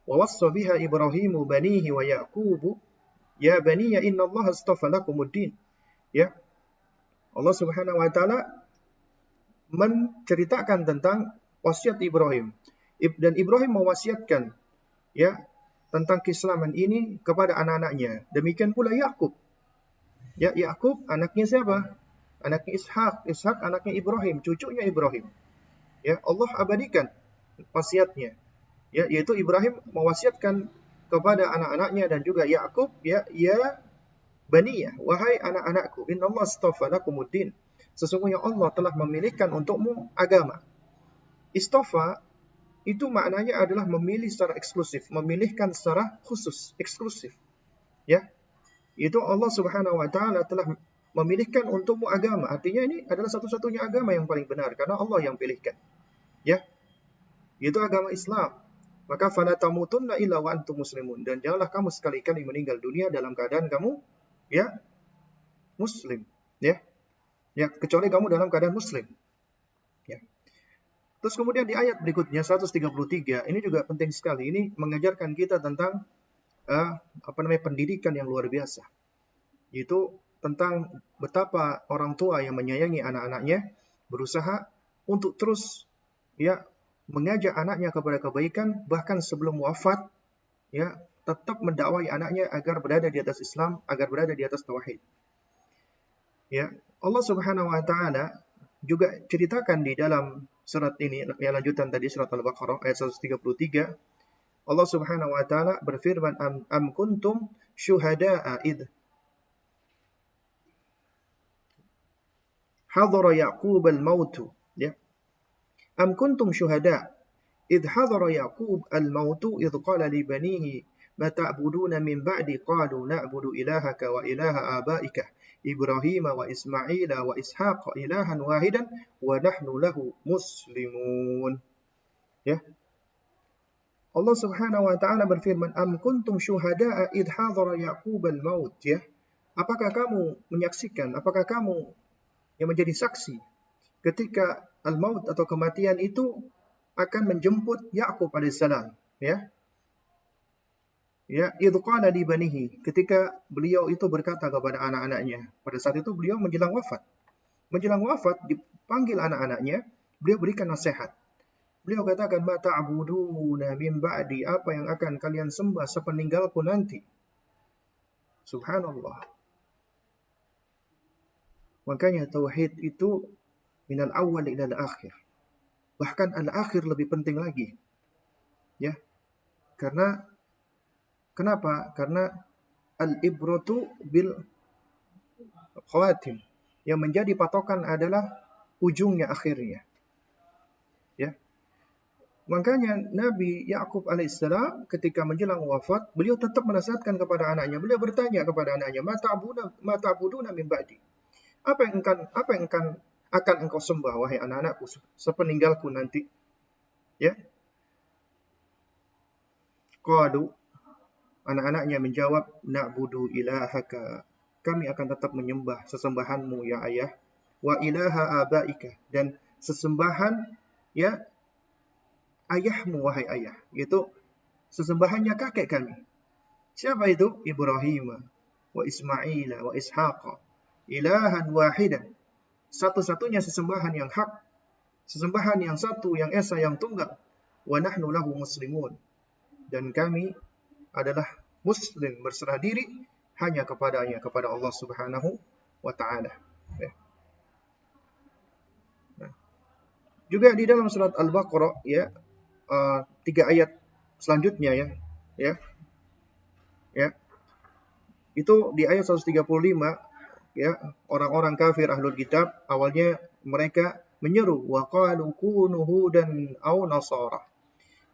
wa wassa biha Ibrahimu banihi wa Yaqubu ya baniya innallaha astafa lakumuddin. Ya, Allah Subhanahu wa taala menceritakan tentang wasiat Ibrahim. Dan Ibrahim mewasiatkan, ya, tentang keislaman ini kepada anak-anaknya. Demikian pula Yakub. Ya, Yakub anaknya siapa? Anaknya Ishak. Ishak anaknya Ibrahim, cucunya Ibrahim. Ya, Allah abadikan wasiatnya. Ya, yaitu Ibrahim mewasiatkan kepada anak-anaknya dan juga Yakub, ya, ya baniyah, wahai anak-anakku, innallaha astafa lakumuddin. Sesungguhnya Allah telah memilihkan untukmu agama. Istafa itu maknanya adalah memilih secara eksklusif, memilihkan secara khusus, eksklusif. Ya, itu Allah Subhanahu wa taala telah memilihkan untukmu agama. Artinya ini adalah satu-satunya agama yang paling benar karena Allah yang pilihkan. Ya, itu agama Islam. Maka fala tamutunna illa wa antum muslimun, dan janganlah kamu sekali-kali meninggal dunia dalam keadaan kamu, ya, muslim, ya. Ya, kecuali kamu dalam keadaan muslim. Ya. Terus kemudian di ayat berikutnya 133, ini juga penting sekali. Ini mengajarkan kita tentang pendidikan yang luar biasa. Yaitu tentang betapa orang tua yang menyayangi anak-anaknya berusaha untuk terus, ya, mengajak anaknya kepada kebaikan bahkan sebelum wafat, ya, tetap mendakwai anaknya agar berada di atas Islam, agar berada di atas tauhid. Ya, Allah Subhanahu wa taala juga ceritakan di dalam surat ini, yang lanjutan tadi surat Al-Baqarah ayat 133, Allah Subhanahu wa taala berfirman, am kuntum syuhada'a id hadara Yaqub al-maut. Ya, am kuntum syuhada' id hadara Yaqub al-maut id qala li banihi ma ta'buduna min ba'di qalu na'budu ilahaka wa ilaha abaika Ibrahim wa Ismail wa Ishaq ilahan wahidan wa nahnu lahu muslimun. Ya, Allah Subhanahu wa taala berfirman, am kuntum syuhada'a id hadara Yaqub al-maut. Ya, apakah kamu menyaksikan, apakah kamu yang menjadi saksi ketika al-maut atau kematian itu akan menjemput Yakub alaihissalam, ya. Ya, idh qala li banihi, ketika beliau itu berkata kepada anak-anaknya. Pada saat itu beliau menjelang wafat. Menjelang wafat dipanggil anak-anaknya, beliau berikan nasihat. Beliau katakan, ma ta'buduna min ba'di, apa yang akan kalian sembah sepeninggalku nanti. Subhanallah. Makanya tauhid itu minal awal ila al-akhir. Bahkan al-akhir lebih penting lagi. Ya. Kenapa? Karena al-ibratu bil khawatim. Yang menjadi patokan adalah ujungnya, akhirnya. Ya. Makanya Nabi Yakub alaihissalam ketika menjelang wafat, beliau tetap menasihatkan kepada anaknya. Beliau bertanya kepada anaknya, ma ta'buduna min ba'di. Apa yang akan engkau sembah, wahai anak-anakku, sepeninggalku nanti? Ya. Qalu, anak-anaknya menjawab, na'budu ilahaka, kami akan tetap menyembah sesembahanmu ya ayah, wa ilaha abaika, dan sesembahan, ya, ayahmu wahai ayah, yaitu sesembahannya kakek kami. Siapa itu? Ibrahim wa Ismail wa Ishaq ilahan wahidan, satu-satunya sesembahan yang hak, sesembahan yang satu, yang esa, yang tunggal. Wa nahnu lahu muslimun, dan kami adalah muslim, berserah diri hanya kepadanya, kepada Allah Subhanahu wa taala. Ya. Nah, juga di dalam surat Al-Baqarah, ya, 3 ayat selanjutnya, ya. Itu di ayat 135, ya, orang-orang kafir ahlul kitab awalnya mereka menyeru, wa qalu kunu hudan aw nasara.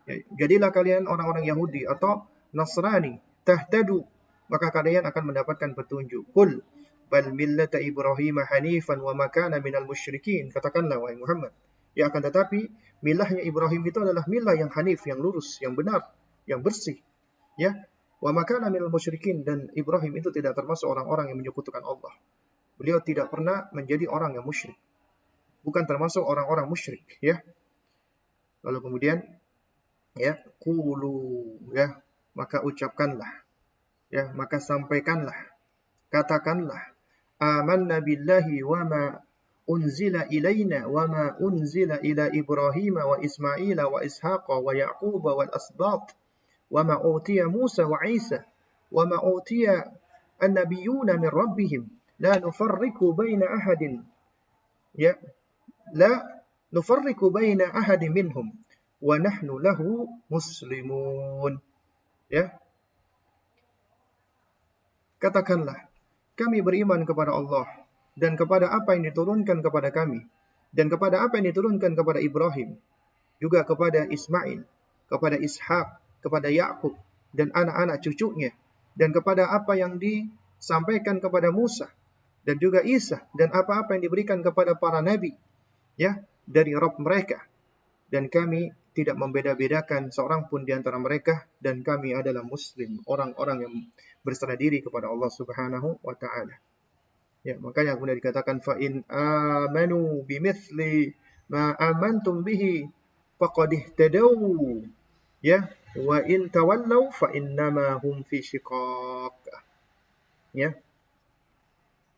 Ya, jadilah kalian orang-orang Yahudi atau Nasrani, tahtadu, maka kalian akan mendapatkan petunjuk. Qul bal millata Ibrahim hanifan wa ma kana minal musyrikin. Katakanlah wahai Muhammad, ya akan tetapi milahnya Ibrahim itu adalah milah yang hanif, yang lurus, yang benar, yang bersih. Ya, wa ma kana minal musyrikin, dan Ibrahim itu tidak termasuk orang-orang yang menyekutukan Allah. Beliau tidak pernah menjadi orang yang musyrik. Bukan termasuk orang-orang musyrik, ya. Lalu kemudian ya, qulu, ya, maka ucapkanlah, ya, maka sampaikanlah, katakanlah, amanna billahi wa ma unzila ilaina wa ma unzila ila Ibrahim wa Ismaila wa Ishaqa wa Yaquba wal asbat wa ma utiya Musa wa Isa wa ma utiya an-nabiyyuna min rabbihim la nufarriqu baina ahadin, ya, la nufarriqu baina ahadin minhum wa nahnu lahu muslimun. Ya, katakanlah, kami beriman kepada Allah dan kepada apa yang diturunkan kepada kami dan kepada apa yang diturunkan kepada Ibrahim, juga kepada Ismail, kepada Ishak, kepada Yakub dan anak-anak cucunya, dan kepada apa yang disampaikan kepada Musa dan juga Isa, dan apa-apa yang diberikan kepada para nabi, ya, dari Rabb mereka. Dan kami tidak membeda-bedakan seorang pun di antara mereka, dan kami adalah muslim, orang-orang yang berserah diri kepada Allah Subhanahu wa taala. Ya, makanya kemudian dikatakan fa in amanu bimithli ma amantum bihi faqad ihtadaw. Ya, wa in tawallaw fa innama hum fi shiqaq. Ya.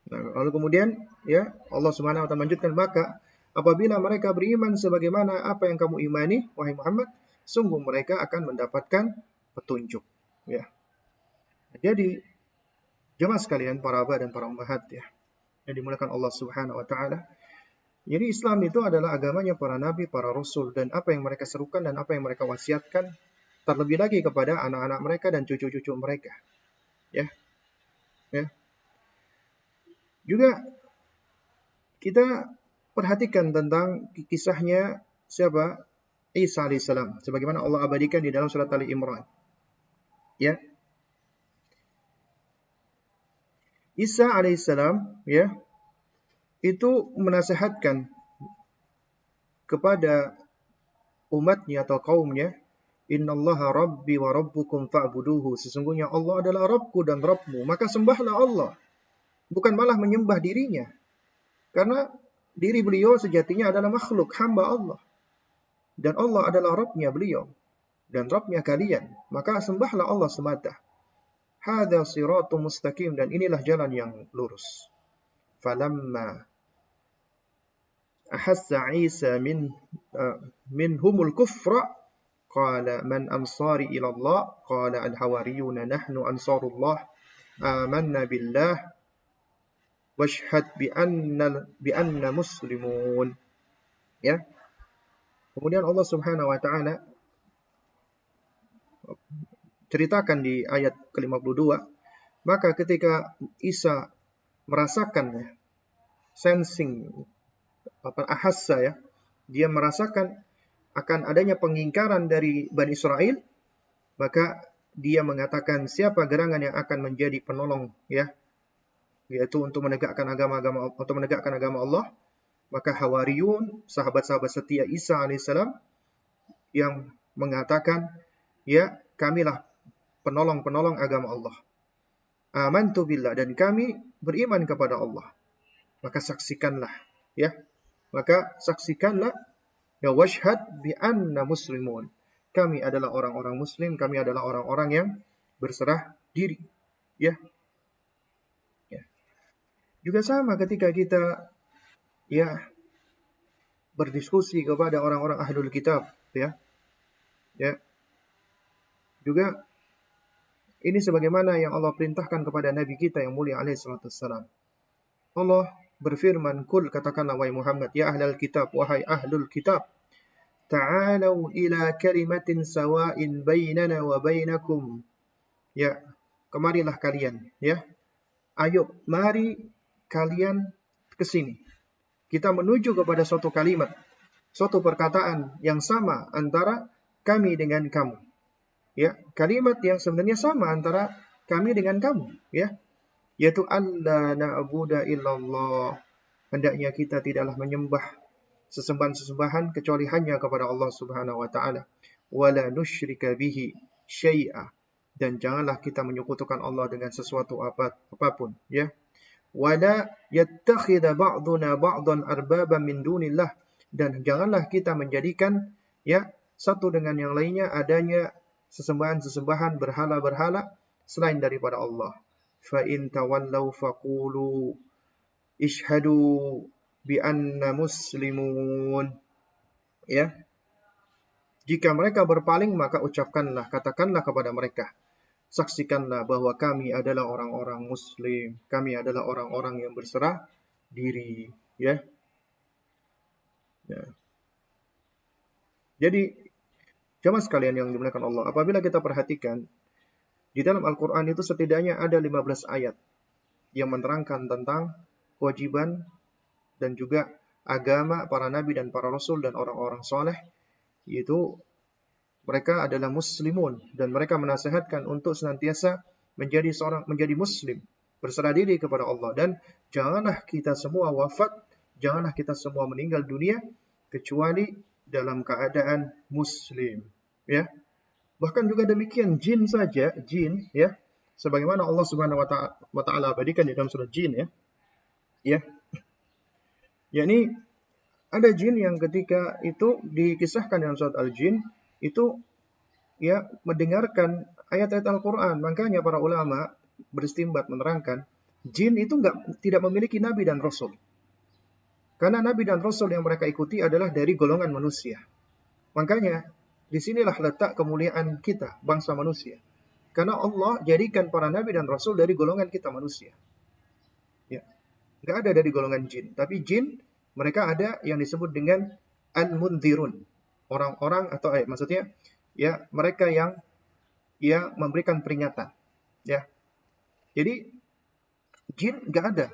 Nah, lalu kemudian ya, Allah Subhanahu wa taala melanjutkan, maka apabila mereka beriman sebagaimana apa yang kamu imani, wahai Muhammad, sungguh mereka akan mendapatkan petunjuk. Ya. Jadi, jemaah sekalian, para abah dan para ummahat, ya, yang dimuliakan Allah Subhanahu wa taala. Jadi Islam itu adalah agamanya para nabi, para rasul, dan apa yang mereka serukan dan apa yang mereka wasiatkan, terlebih lagi kepada anak-anak mereka dan cucu-cucu mereka. Ya. Ya. Juga kita perhatikan tentang kisahnya siapa? Isa alaihissalam, sebagaimana Allah abadikan di dalam surat Ali Imran. Ya. Isa alaihissalam, ya, itu menasihatkan kepada umatnya atau kaumnya, innallaha rabbi wa rabbukum fa'buduhu, sesungguhnya Allah adalah Rabbku dan Rabbmu, maka sembahlah Allah, bukan malah menyembah dirinya, karena diri beliau sejatinya adalah makhluk, hamba Allah, dan Allah adalah Rabbnya beliau dan Rabbnya kalian, maka sembahlah Allah semata. Hadza siratum mustaqim, dan inilah jalan yang lurus. Falamma ahassa Isa minhumul kufra qala man ansari ila Allah qala al-hawariyuna nahnu ansarullah amanna billah washhad bi anna muslimun. Ya. Kemudian Allah Subhanahu wa taala ceritakan di ayat ke-52, maka ketika Isa merasakan, sensing, ahassa, ya, dia merasakan akan adanya pengingkaran dari Bani Israel, maka dia mengatakan, siapa gerangan yang akan menjadi penolong, ya, yaitu untuk menegakkan agama Allah. Maka Hawariyun, sahabat-sahabat setia Isa alaihissalam, yang mengatakan, ya, kamilah penolong-penolong agama Allah. Amantu billah, dan kami beriman kepada Allah. Maka saksikanlah, ya. Maka saksikanlah, ya, washhad bi anna muslimun. Kami adalah orang-orang muslim, kami adalah orang-orang yang berserah diri. Ya. Ya. Juga sama ketika kita, ya, berdiskusi kepada orang-orang ahlul kitab, ya. Ya. Juga ini sebagaimana yang Allah perintahkan kepada Nabi kita yang mulia alaihi salatu wassalam. Allah berfirman, kul, katakanlah wahai Muhammad, ya ahlul kitab, wahai ahlul kitab, ta'alau ila kalimatin sawa'in bainana wa bainakum. Ya, kemarilah kalian, ya. Ayo, mari kalian ke sini. Kita menuju kepada suatu kalimat, suatu perkataan yang sama antara kami dengan kamu. ya, kalimat yang sebenarnya sama antara kami dengan kamu, ya, yaitu alla na'budu illallah. Hendaknya kita tidaklah menyembah sesembahan-sesembahan kecuali hanya kepada Allah Subhanahu wa taala. Wala nusyrika bihi syai'a, dan janganlah kita menyekutukan Allah dengan sesuatu apapun, ya. Wala yattakhidha ba'duna ba'dan arbaban min dunillah, dan janganlah kita menjadikan, ya, satu dengan yang lainnya adanya sesembahan-sesembahan berhala-berhala selain daripada Allah. Fa in tawallau faqulu ishhadu bi anna muslimun, ya. Jika mereka berpaling, maka ucapkanlah, katakanlah kepada mereka, saksikanlah bahwa kami adalah orang-orang muslim, kami adalah orang-orang yang berserah diri, ya. Ya. Jadi jemaah sekalian yang dimuliakan Allah, apabila kita perhatikan di dalam Al-Qur'an itu setidaknya ada 15 ayat yang menerangkan tentang kewajiban dan juga agama para nabi dan para rasul dan orang-orang soleh, yaitu mereka adalah muslimun, dan mereka menasihatkan untuk senantiasa menjadi muslim, berserah diri kepada Allah, dan janganlah kita semua wafat, janganlah kita semua meninggal dunia kecuali dalam keadaan muslim, ya. Bahkan juga demikian jin saja, jin, ya. Sebagaimana Allah Subhanahu wa taala abadikan di dalam surat jin, ya. Ya, yakni ada jin yang ketika itu dikisahkan dalam surat Al-Jin itu, ya, mendengarkan ayat-ayat Al-Quran. Makanya para ulama beristimbat menerangkan, jin itu tidak memiliki nabi dan rasul. Karena nabi dan rasul yang mereka ikuti adalah dari golongan manusia. Makanya disinilah letak kemuliaan kita, bangsa manusia. Karena Allah jadikan para nabi dan rasul dari golongan kita manusia. Ya, nggak ada dari golongan jin. Tapi jin mereka ada yang disebut dengan al-mundzirun, orang-orang atau maksudnya, ya, mereka yang memberikan peringatan, ya. Jadi jin nggak ada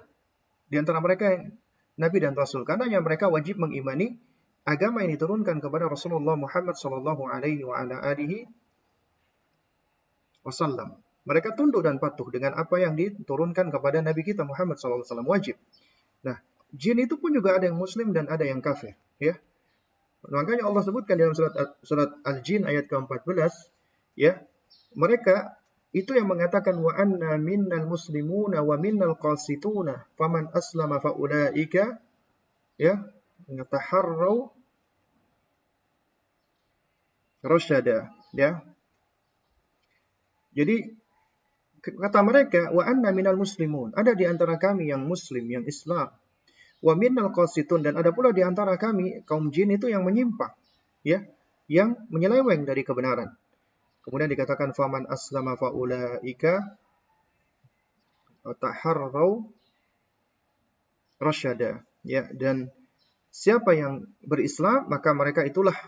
di antara mereka yang nabi dan rasul, karena yang mereka wajib mengimani agama yang diturunkan kepada Rasulullah Muhammad sallallahu alaihi wasallam. Mereka tunduk dan patuh dengan apa yang diturunkan kepada Nabi kita Muhammad sallallahu alaihi wasallam, wajib. Nah, jin itu pun juga ada yang muslim dan ada yang kafir, ya. Makanya Allah sebutkan dalam surat Al-Jin ayat ke-14, ya, mereka itu yang mengatakan wa anna minnal muslimuna wa minnal qasituna faman aslama faulaika, ya, taharrau rasyada, ya. Jadi kata mereka wa anna minal muslimun, ada di antara kami yang muslim, yang Islam, wa minnal qasitun, dan ada pula di antara kami kaum jin itu yang menyimpang, ya, yang menyeleweng dari kebenaran. Kemudian dikatakan faman aslama faulaika taharrau rasyada, ya, dan siapa yang berislam maka mereka itulah,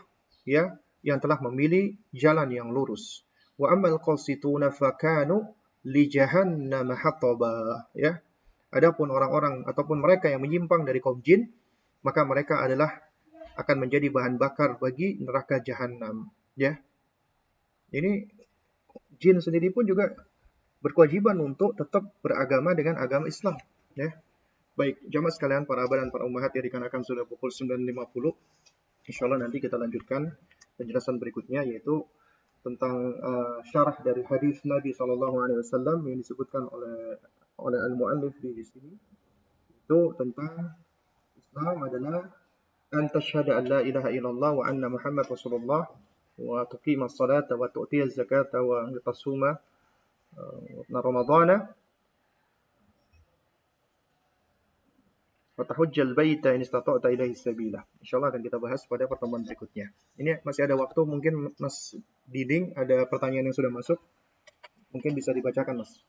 ya, yang telah memilih jalan yang lurus. Wa ammal qasituna fakanu li jahannam hataba, ya. Adapun orang-orang ataupun mereka yang menyimpang dari kaum jin, maka mereka adalah akan menjadi bahan bakar bagi neraka jahanam, ya. Ini jin sendiri pun juga berkewajiban untuk tetap beragama dengan agama Islam, ya. Baik, jamaah sekalian, para abah dan para ummahat, ya, dikarenakan sudah pukul 9.50, insyaallah nanti kita lanjutkan penjelasan berikutnya, yaitu tentang syarah dari hadis Nabi sallallahu alaihi wasallam yang disebutkan oleh al-muallif di sini, itu tentang Islam adalah an tasyhada an la ilaha illallah wa anna Muhammad Rasulullah wa tuqimas salata wa tu'tiyaz zakata wa tasuma Ramadana wa tahujjal baita in istata'ta ilaihi sabila. Insyaallah akan kita bahas pada pertemuan berikutnya. Ini masih ada waktu, mungkin Mas Diding ada pertanyaan yang sudah masuk, mungkin bisa dibacakan, Mas.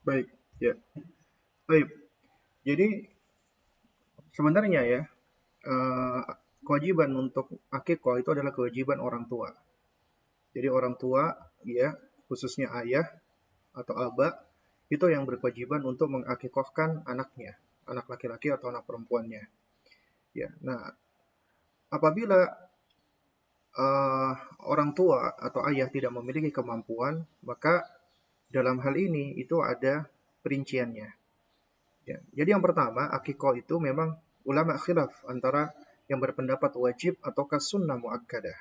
Baik, ya. Baik. Jadi sebenarnya ya, eh, kewajiban untuk akikah itu adalah kewajiban orang tua. Jadi orang tua, ya, khususnya ayah atau aba, itu yang berkewajiban untuk mengakikahkan anaknya, anak laki-laki atau anak perempuannya. Ya, nah apabila orang tua atau ayah tidak memiliki kemampuan, maka dalam hal ini itu ada perinciannya. Ya. Jadi yang pertama, akikah itu memang ulama khilaf antara yang berpendapat wajib ataukah sunnah muakkadah.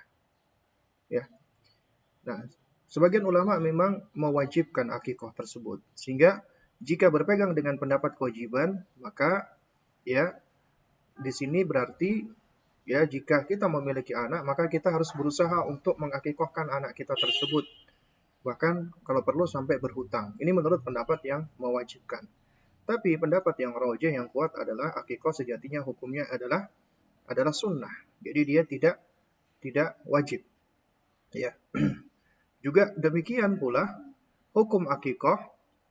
Ya. Nah, sebagian ulama memang mewajibkan akikah tersebut. Sehingga jika berpegang dengan pendapat kewajiban, maka ya di sini berarti ya jika kita memiliki anak, maka kita harus berusaha untuk mengakikahkan anak kita tersebut. Bahkan kalau perlu sampai berhutang. Ini menurut pendapat yang mewajibkan. Tapi pendapat yang rajih yang kuat adalah akikah sejatinya hukumnya adalah sunnah. Jadi dia tidak wajib. Ya. Juga demikian pula hukum akikah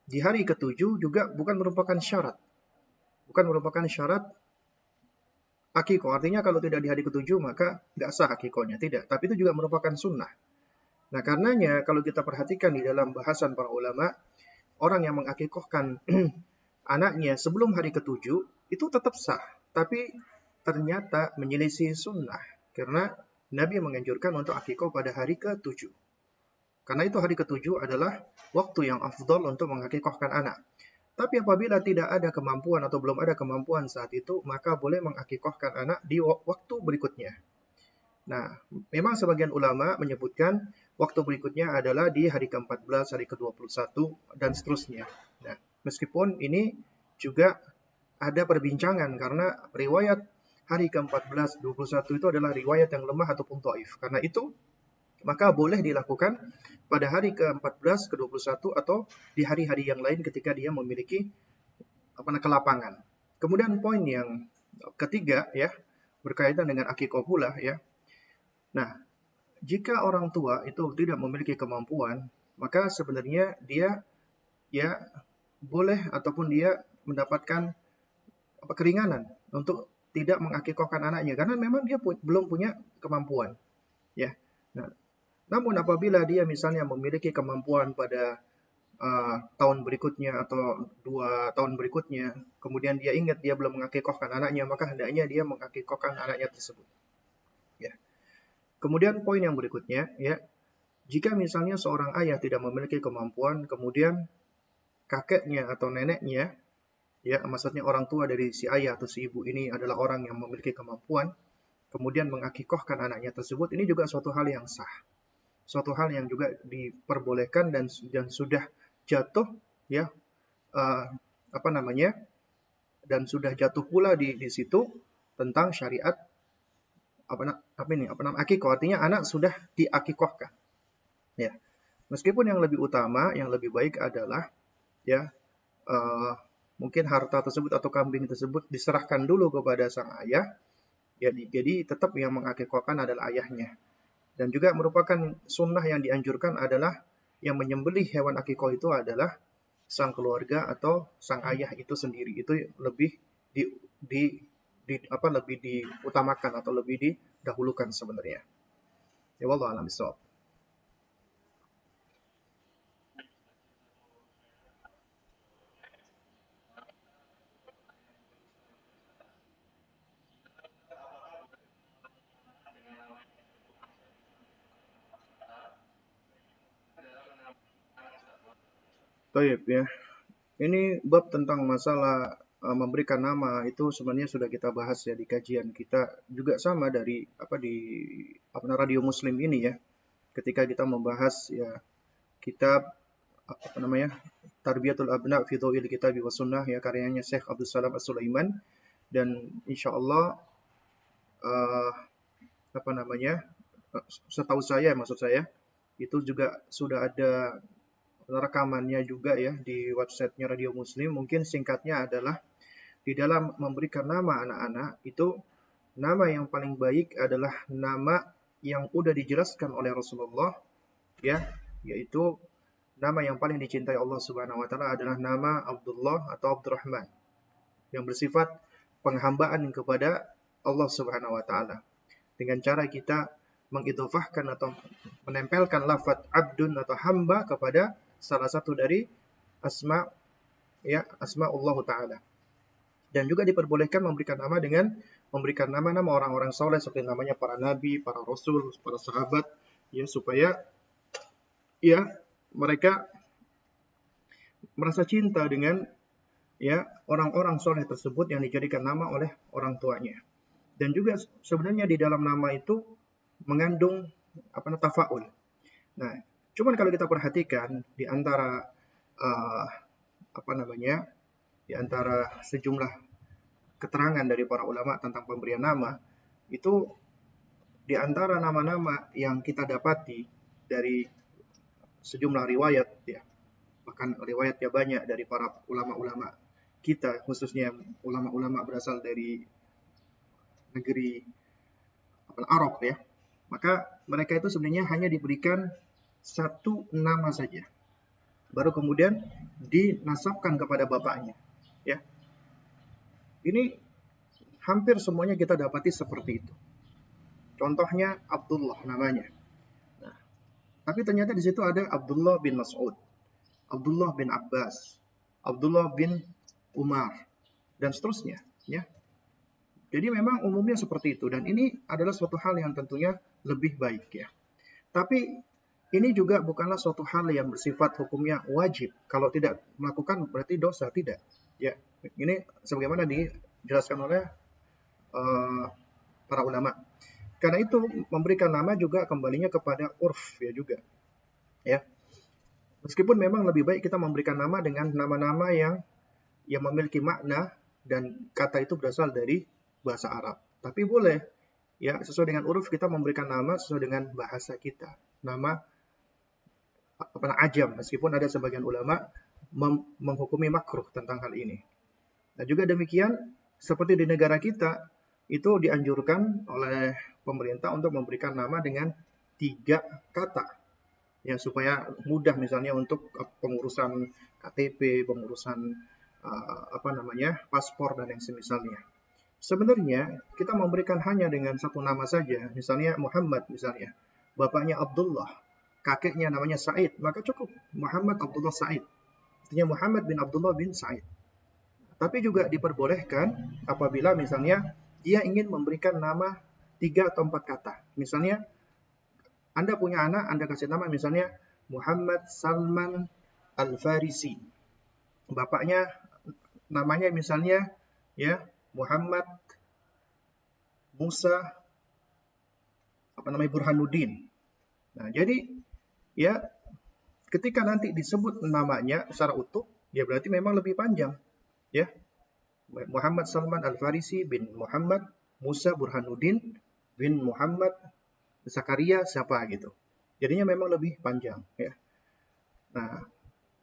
di hari ketujuh juga bukan merupakan syarat. Bukan merupakan syarat akikah. Artinya kalau tidak di hari ketujuh maka tidak sah akikahnya. Tidak. Tapi itu juga merupakan sunnah. Nah karenanya kalau kita perhatikan di dalam bahasan para ulama, orang yang mengakikahkan anaknya sebelum hari ketujuh itu tetap sah. Tapi ternyata menyelisih sunnah. Karena Nabi menganjurkan untuk akikah pada hari ketujuh. Karena itu hari ketujuh adalah waktu yang afdol untuk mengakikahkan anak. Tapi apabila tidak ada kemampuan atau belum ada kemampuan saat itu, maka boleh mengakikahkan anak di waktu berikutnya. Nah, memang sebagian ulama menyebutkan waktu berikutnya adalah di hari ke-14, hari ke-21, dan seterusnya. Nah, meskipun ini juga ada perbincangan karena riwayat hari ke-14, 21 itu adalah riwayat yang lemah ataupun dhaif. Karena itu, maka boleh dilakukan pada hari ke-14, ke-21 atau di hari-hari yang lain ketika dia memiliki kelapangan. Kemudian poin yang ketiga ya, berkaitan dengan akikah pula ya. Nah, jika orang tua itu tidak memiliki kemampuan, maka sebenarnya dia ya boleh ataupun dia mendapatkan keringanan untuk tidak mengakikahkan anaknya karena memang dia belum punya kemampuan ya. Nah, namun apabila dia misalnya memiliki kemampuan pada tahun berikutnya atau 2 tahun berikutnya, kemudian dia ingat dia belum mengakikahkan anaknya, maka hendaknya dia mengakikahkan anaknya tersebut. Ya. Kemudian poin yang berikutnya, ya, jika misalnya seorang ayah tidak memiliki kemampuan, kemudian kakeknya atau neneknya, ya, maksudnya orang tua dari si ayah atau si ibu ini adalah orang yang memiliki kemampuan, kemudian mengakikahkan anaknya tersebut, ini juga suatu hal yang sah. Suatu hal yang juga diperbolehkan dan sudah jatuh ya dan sudah jatuh pula di situ tentang syariat akikah, artinya anak sudah diakikahkan ya. Meskipun yang lebih utama, yang lebih baik adalah ya mungkin harta tersebut atau kambing tersebut diserahkan dulu kepada sang ayah ya, jadi tetap yang mengakikahkan adalah ayahnya. Dan juga merupakan sunnah yang dianjurkan adalah yang menyembelih hewan akikah itu adalah sang keluarga atau sang ayah itu sendiri. Itu lebih lebih diutamakan atau lebih didahulukan sebenarnya. Ya wallahu a'lam bishawab. Baik ya. Ini bab tentang masalah memberikan nama itu sebenarnya sudah kita bahas ya di kajian kita juga sama dari radio Muslim ini ya. Ketika kita membahas ya kitab Tarbiyatul Abna fi Dhawil Kitab wa Sunnah ya, karyanya Syekh Abdul Salam As-Sulaiman, dan insyaallah uh, setahu saya maksud saya itu juga sudah ada rekamannya juga ya di websitenya Radio Muslim. Mungkin singkatnya adalah di dalam memberikan nama anak-anak itu nama yang paling baik adalah nama yang udah dijelaskan oleh Rasulullah ya, yaitu nama yang paling dicintai Allah Subhanahu wa taala adalah nama Abdullah atau Abdurrahman yang bersifat penghambaan kepada Allah Subhanahu wa taala. Dengan cara kita mengidhofahkan atau menempelkan lafaz abdun atau hamba kepada salah satu dari asma Allah taala. Dan juga diperbolehkan memberikan nama dengan memberikan nama-nama orang-orang soleh seperti namanya para nabi, para rasul, para sahabat, ya supaya ya mereka merasa cinta dengan ya orang-orang soleh tersebut yang dijadikan nama oleh orang tuanya. Dan juga sebenarnya di dalam nama itu mengandung tafaul. Nah, cuman kalau kita perhatikan di antara di antara sejumlah keterangan dari para ulama tentang pemberian nama, itu di antara nama-nama yang kita dapati dari sejumlah riwayat ya, bahkan riwayatnya banyak dari para ulama-ulama kita, khususnya ulama-ulama berasal dari negeri Arab ya, maka mereka itu sebenarnya hanya diberikan satu nama saja, baru kemudian dinasabkan kepada bapaknya ya. Ini hampir semuanya kita dapati seperti itu. Contohnya Abdullah namanya. Nah, tapi ternyata di situ ada Abdullah bin Mas'ud, Abdullah bin Abbas, Abdullah bin Umar, dan seterusnya ya. Jadi memang umumnya seperti itu, dan ini adalah suatu hal yang tentunya lebih baik ya. Tapi ini juga bukanlah suatu hal yang bersifat hukumnya wajib. Kalau tidak melakukan berarti dosa, tidak. Ya, ini sebagaimana dijelaskan oleh para ulama. Karena itu memberikan nama juga kembalinya kepada urf ya juga. Ya. Meskipun memang lebih baik kita memberikan nama dengan nama-nama yang memiliki makna dan kata itu berasal dari bahasa Arab. Tapi boleh ya, sesuai dengan uruf kita memberikan nama sesuai dengan bahasa kita. Nama ajam, meskipun ada sebagian ulama menghukumi makruh tentang hal ini. Dan juga demikian seperti di negara kita itu dianjurkan oleh pemerintah untuk memberikan nama dengan 3 kata ya, supaya mudah misalnya untuk pengurusan KTP, pengurusan paspor dan yang semisalnya. Sebenarnya kita memberikan hanya dengan satu nama saja, misalnya Muhammad misalnya, bapaknya Abdullah, kakeknya namanya Said, maka cukup Muhammad Abdullah Said. Artinya Muhammad bin Abdullah bin Said. Tapi juga diperbolehkan apabila misalnya dia ingin memberikan nama 3 atau 4 kata. Misalnya Anda punya anak, Anda kasih nama misalnya Muhammad Salman Al-Farisi. Bapaknya namanya misalnya ya Muhammad Musa Burhanuddin. Nah, jadi ya ketika nanti disebut namanya secara utuh, ya berarti memang lebih panjang. Ya. Muhammad Salman Al-Farisi bin Muhammad Musa Burhanuddin bin Muhammad Zakaria siapa gitu. Jadinya memang lebih panjang ya. Nah,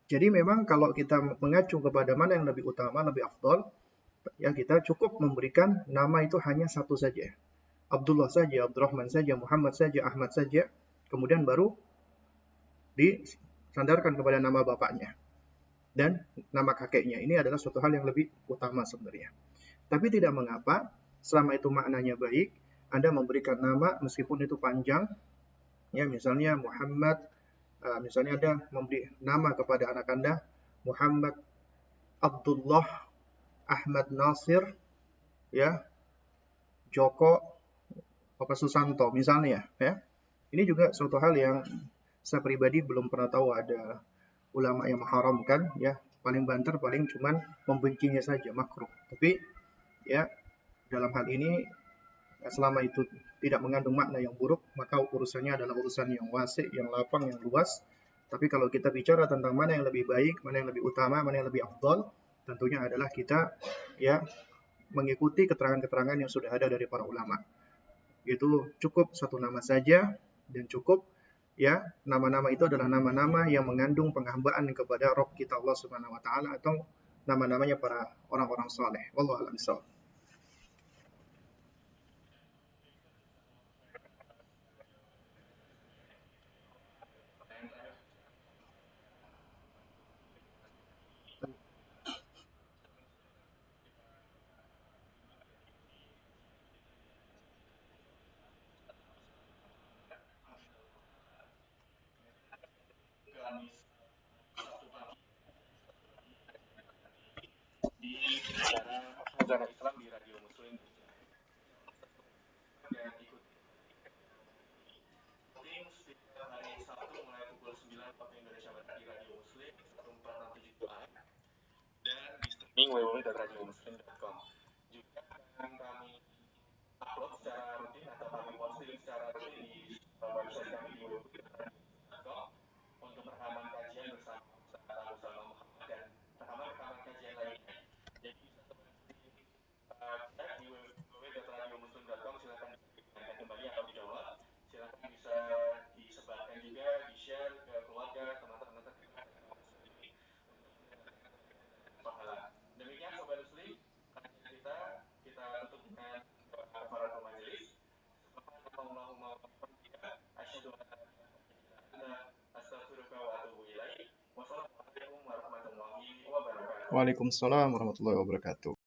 jadi memang kalau kita mengacu kepada mana yang lebih utama, lebih afdol, ya kita cukup memberikan nama itu hanya satu saja. Abdullah saja, Abdurrahman saja, Muhammad saja, Ahmad saja, kemudian baru disandarkan kepada nama bapaknya dan nama kakeknya. Ini adalah suatu hal yang lebih utama sebenarnya. Tapi tidak mengapa, selama itu maknanya baik, Anda memberikan nama meskipun itu panjang, ya misalnya Muhammad, misalnya Anda memberi nama kepada anak Anda Muhammad Abdullah Ahmad Nasir, ya Joko Susanto misalnya, ya. Ini juga suatu hal yang saya pribadi belum pernah tahu ada ulama yang mengharamkan, ya. Paling banter paling cuman membencinya saja, makruh. Tapi ya dalam hal ini selama itu tidak mengandung makna yang buruk, maka urusannya adalah urusan yang wasi, yang lapang, yang luas. Tapi kalau kita bicara tentang mana yang lebih baik, mana yang lebih utama, mana yang lebih afdol, tentunya adalah kita ya mengikuti keterangan-keterangan yang sudah ada dari para ulama. Itu cukup satu nama saja dan cukup ya nama-nama itu adalah nama-nama yang mengandung penghambaan kepada Rabb kita Allah Subhanahu wa taala atau nama-namanya para orang-orang saleh. Wallahu a'lam bishawab. Waalaikumsalam warahmatullahi wabarakatuh.